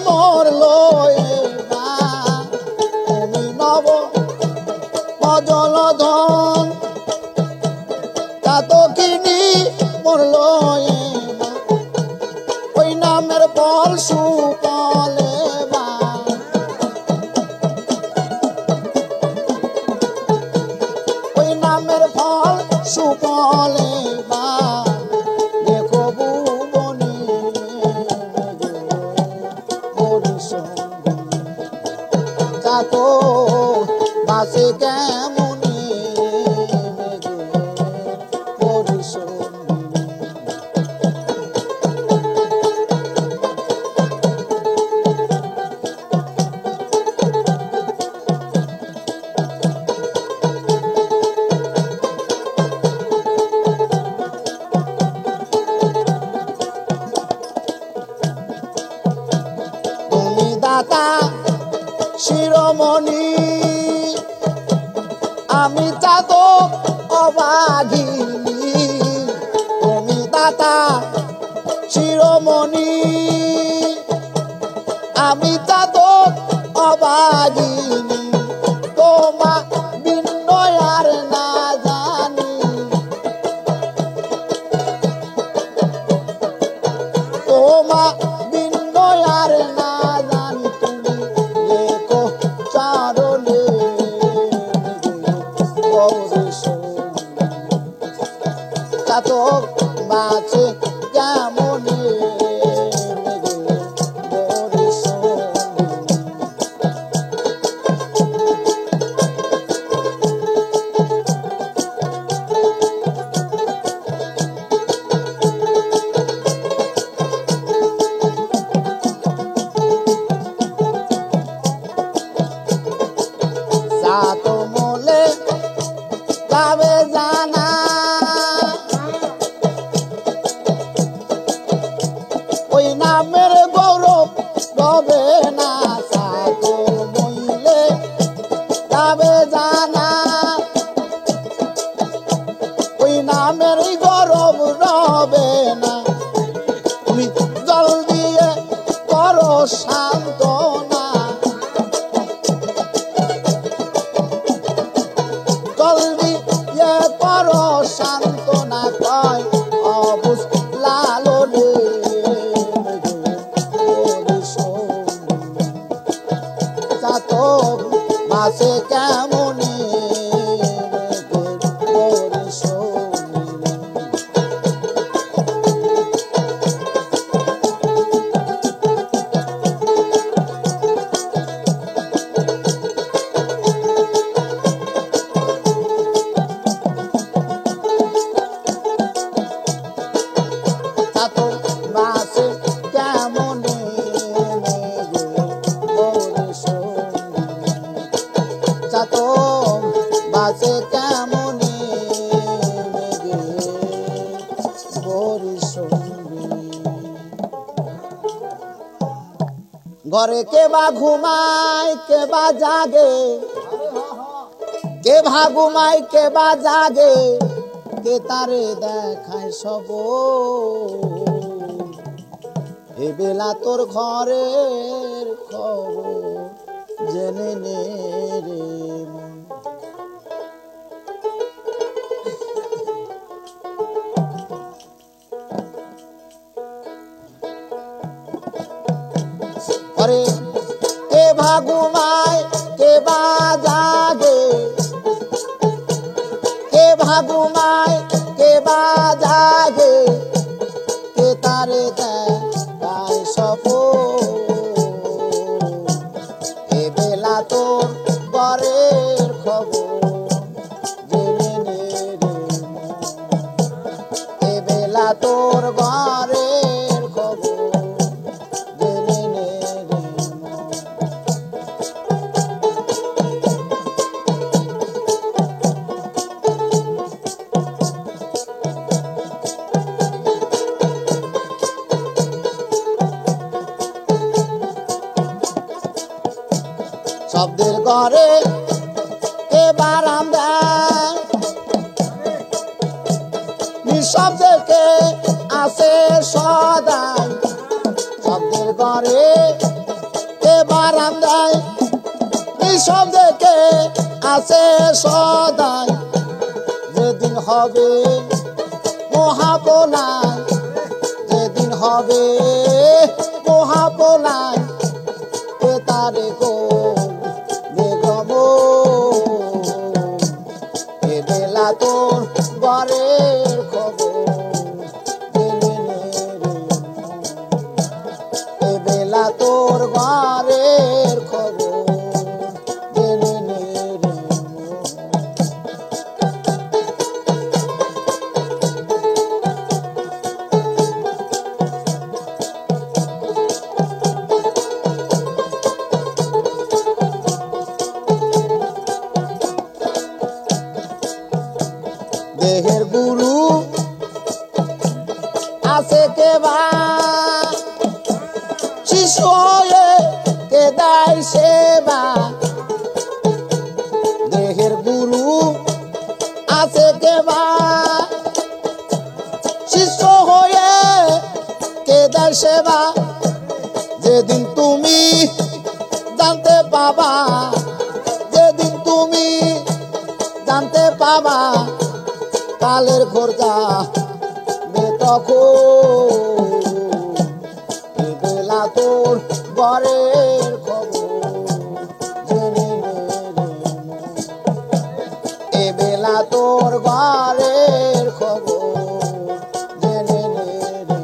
মরল না তুমি নব জলধন চাতকিনী মরল না ওই নামের ফল সুফলে বা ওই নামের ফল সুফলে বা দেখো ভুবনে চাতো বাসে কেমনে তুমি দাতা শিরোমণি আমি চাঁদ অবাগিনী তুমি দাতা শিরোমণি আমি চাঁদ অবাগিনী তোমা বিনয় আর না জানি তোমা বিনয় আর না জানি তুমি লেখো চারণে চাতক বাঁচে কেমনে চাতো মোলে যাবে জানা ওই নামের গৌরব রবে না চাতো মইলে যাবে জানা ওই নামের গৌরব রবে না তুমি জল দিয়ে করো সান্ত্বনা জল দিয়ে করো সান্ত্বনা কয় অবুঝ লালনে চাতক বাসে কেমনে চাতক বাসে কেমনে চাতক বাসে কেমনে ঘরে কে বা ঘুমায় কে বা জাগে কে ভা ঘুমায় কে বা জাগে কে তারে দেখায় সব এ বেলা তোর ঘরের খবর জেনে নে রে মন ঘরে কে ভা ঘুমায় কে বা জাগে কে ভা ঘুমায় কে বা জাগে কে তারে দেখায় সব এ বেলা তোর ঘরের খবর জেনে নে রে মন এ বেলা তোর ঘরের খবর জেনে নে রে মন শব্দের ঘরে কে বারাম দেয় নিঃশব্দে কে আসে সদাই শব্দের ঘরে ঘরে কে বারান্দায় নিঃশব্দে কে আছে সদাই যেদিন হবে মহাপনায় যেদিন হবে মহাপনায় কে তারে গো বেগম এ বেলা তোর ঘরের খবর জেনে নে রে এ বেলা তোর ঘরের খবর জেনে নে রে দেহের গুরু আছে কে বা শিশু হয়ে কে দেয় সেবা দেহের গুরু আছে কে বা শিশু হয়ে কে দেয় সেবা যেদিন তুমি জানতে পাবা যেদিন তুমি জানতে পাবা কালের খোরজা তখন এ বেলা তোর ঘরের খবর জেনে নে রে এ বেলা তোর ঘরের খবর জেনে নে রে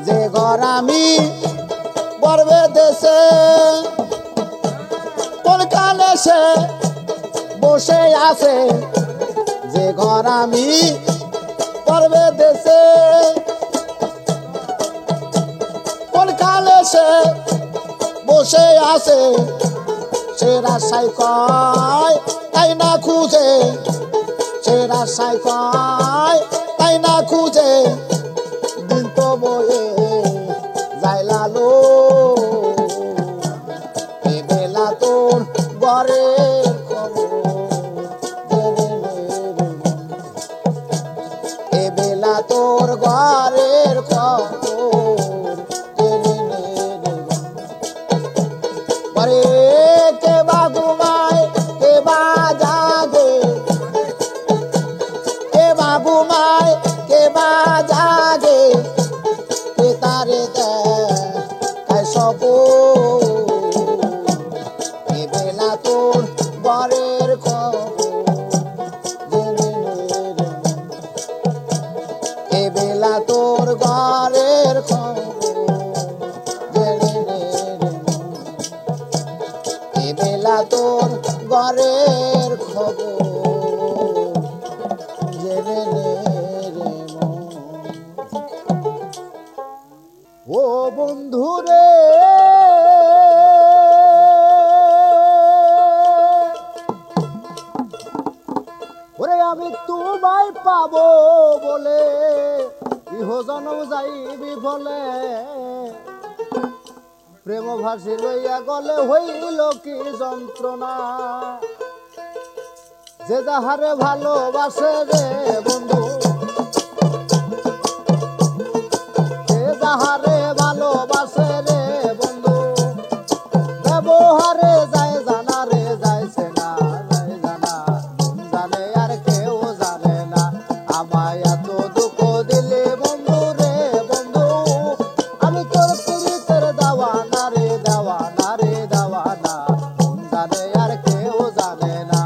যে ঘর আমি গর্বে দেশে কোন কালে সে বসে আছে যে ঘর আমি গর্বে দেশে কোন কালে সে বসে আছে সে রাস্তায় কয় তাই না খুঁজে সে রাস্তায় কয় তাই না খুঁজে দিন তো বয়ে যাই লালো এ বেলা তোর ঘরের খবর জেনে নে রে এ বেলা তোর ঘরের খবর জেনে নে রে ঘরে কে বা ঘুমায় কে বা জাগে কে বা ঘুমায় কে বা জাগে কে তারে দেয় সব এ বেলা তোর ঘরের খবর জেনে নে রে এ বেলা তোর ঘরের খবর জেনে নে রে এ বেলা তোর ঘরের খবর জেনে নে রে ও বন্ধু রে ওরে আমি তোমায় পাবো বলে ইহজনম যাইবি ফলে প্রেম ভাসি লইয়া গলে হইল কি যন্ত্রণা যে যাহারে ভালোবাসে রে বন্ধু যে যাহারে ভালোবাসে রে বন্ধু ব্যবহারে যায় জানা রে যাইছে না যায় জানা জানে আর কেউ জানে না আমায় এত দুঃখ দিলে বন্ধু রে বন্ধু আমি তোর প্রীতের দেওয়ানা রে দেওয়ানা রে দেওয়ানা জানে আর কেউ জানে না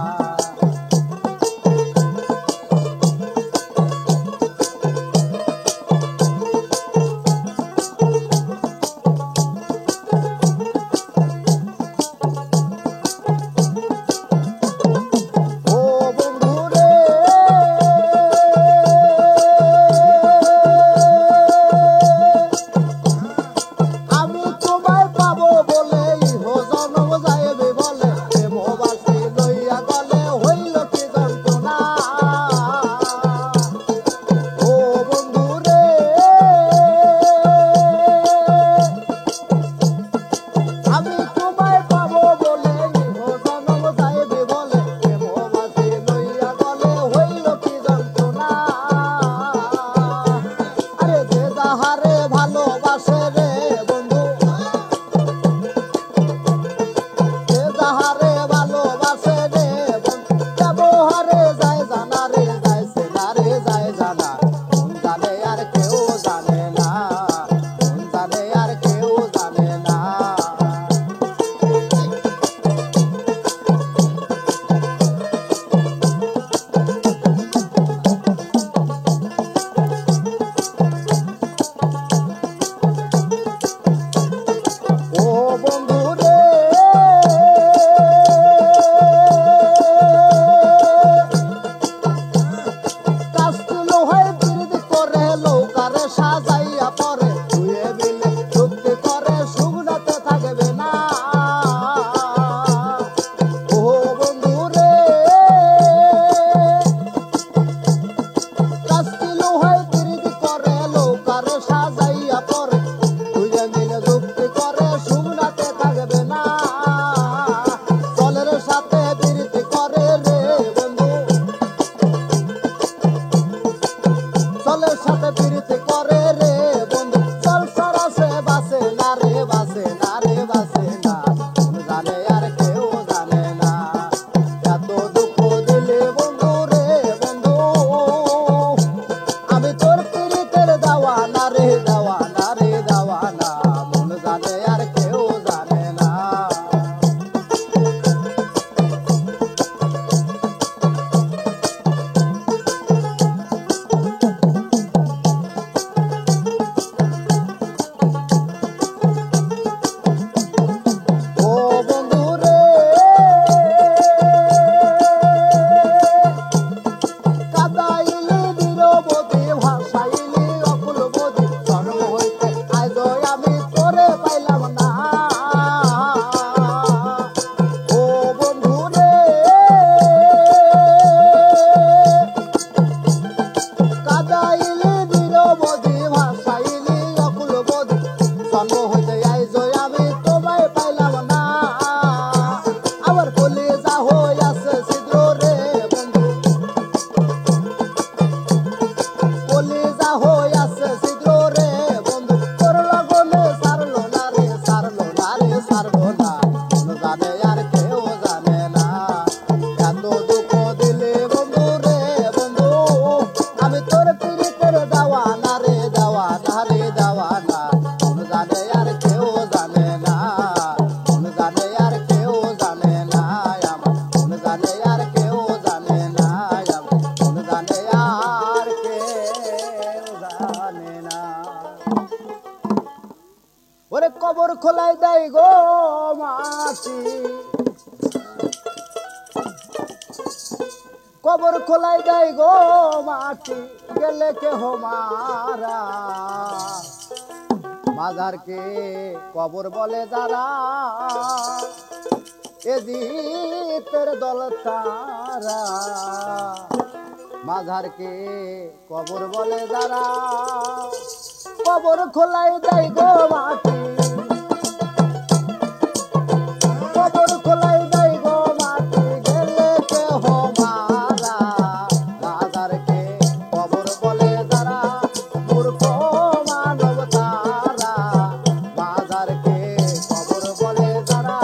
পাগলের সাথে প্রীতি করে রে বন্ধু সংসার আছে বাসে না রে বাসে না রে বাসে না মন জানে আর কেউ জানে না এত দুঃখ দিলে বন্ধু রে বন্ধু আমি তোর প্রীতির দেওয়ানা রে দেওয়ানা রে দেওয়ানা মন জানে আর কেউ জানে না ওরে কবর খোলাই দেয় গো মাটি কবর খোলাই দেয় গো মাটি গেলে কেহ মারা মাজারকে কবর বলে যারা এ জিতের দল তারা মাজারকে কবর বলে যারা কবর খোলাই দেয় গো মাটি কবর খোলাই দেয় গো মাটি গেলে কেহ মারা মাজারকে কবর বলে যারা মূর্খ মানব তারা মাজারকে কবর বলে যারা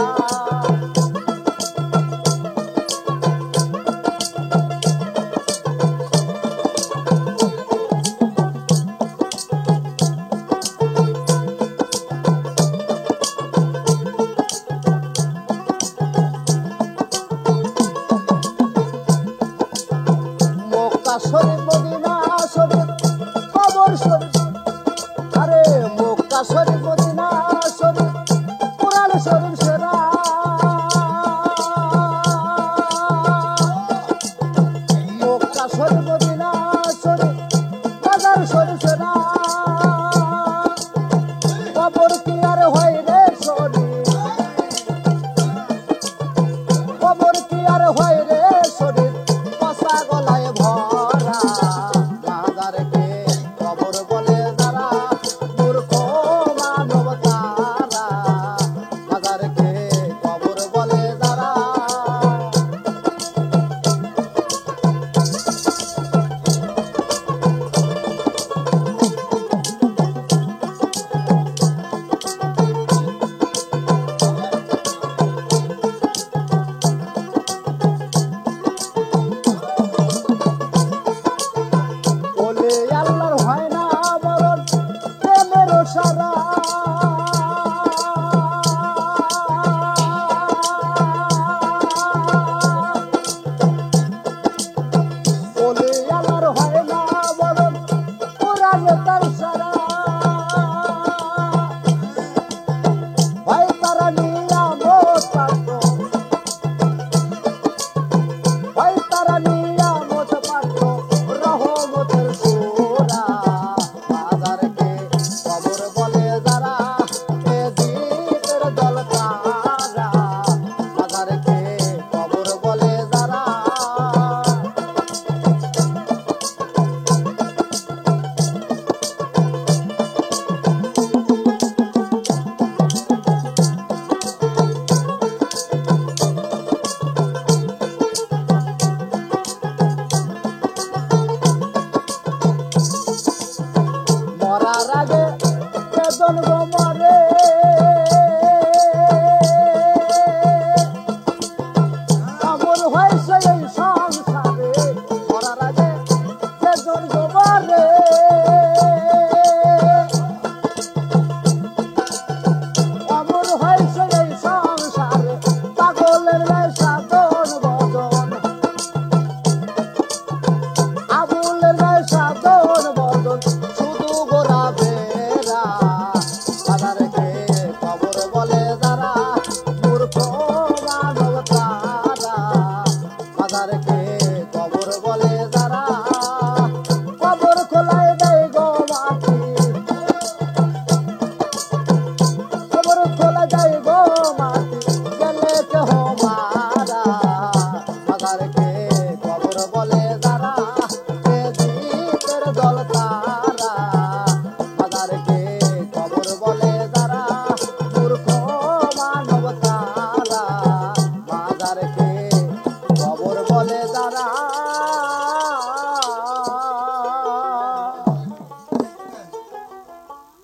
শরীফ মদিনা শরীফ কবর শরীফ আরে মক্কা শরীফ মদিনা শরীফ কুরআন শরীফ সেরা মক্কা শরীফ মদিনা শরীফ বাজার শরীফ সেরা কবর কি আর হয় রে শরীফ কবর কি আর হয় রে শরীফ পচা গলায় ভরা মাজারকে কবর বলে যারা মূর্খ মানব তারা মাজারকে কবর বলে যারা আগে বেদন গো মর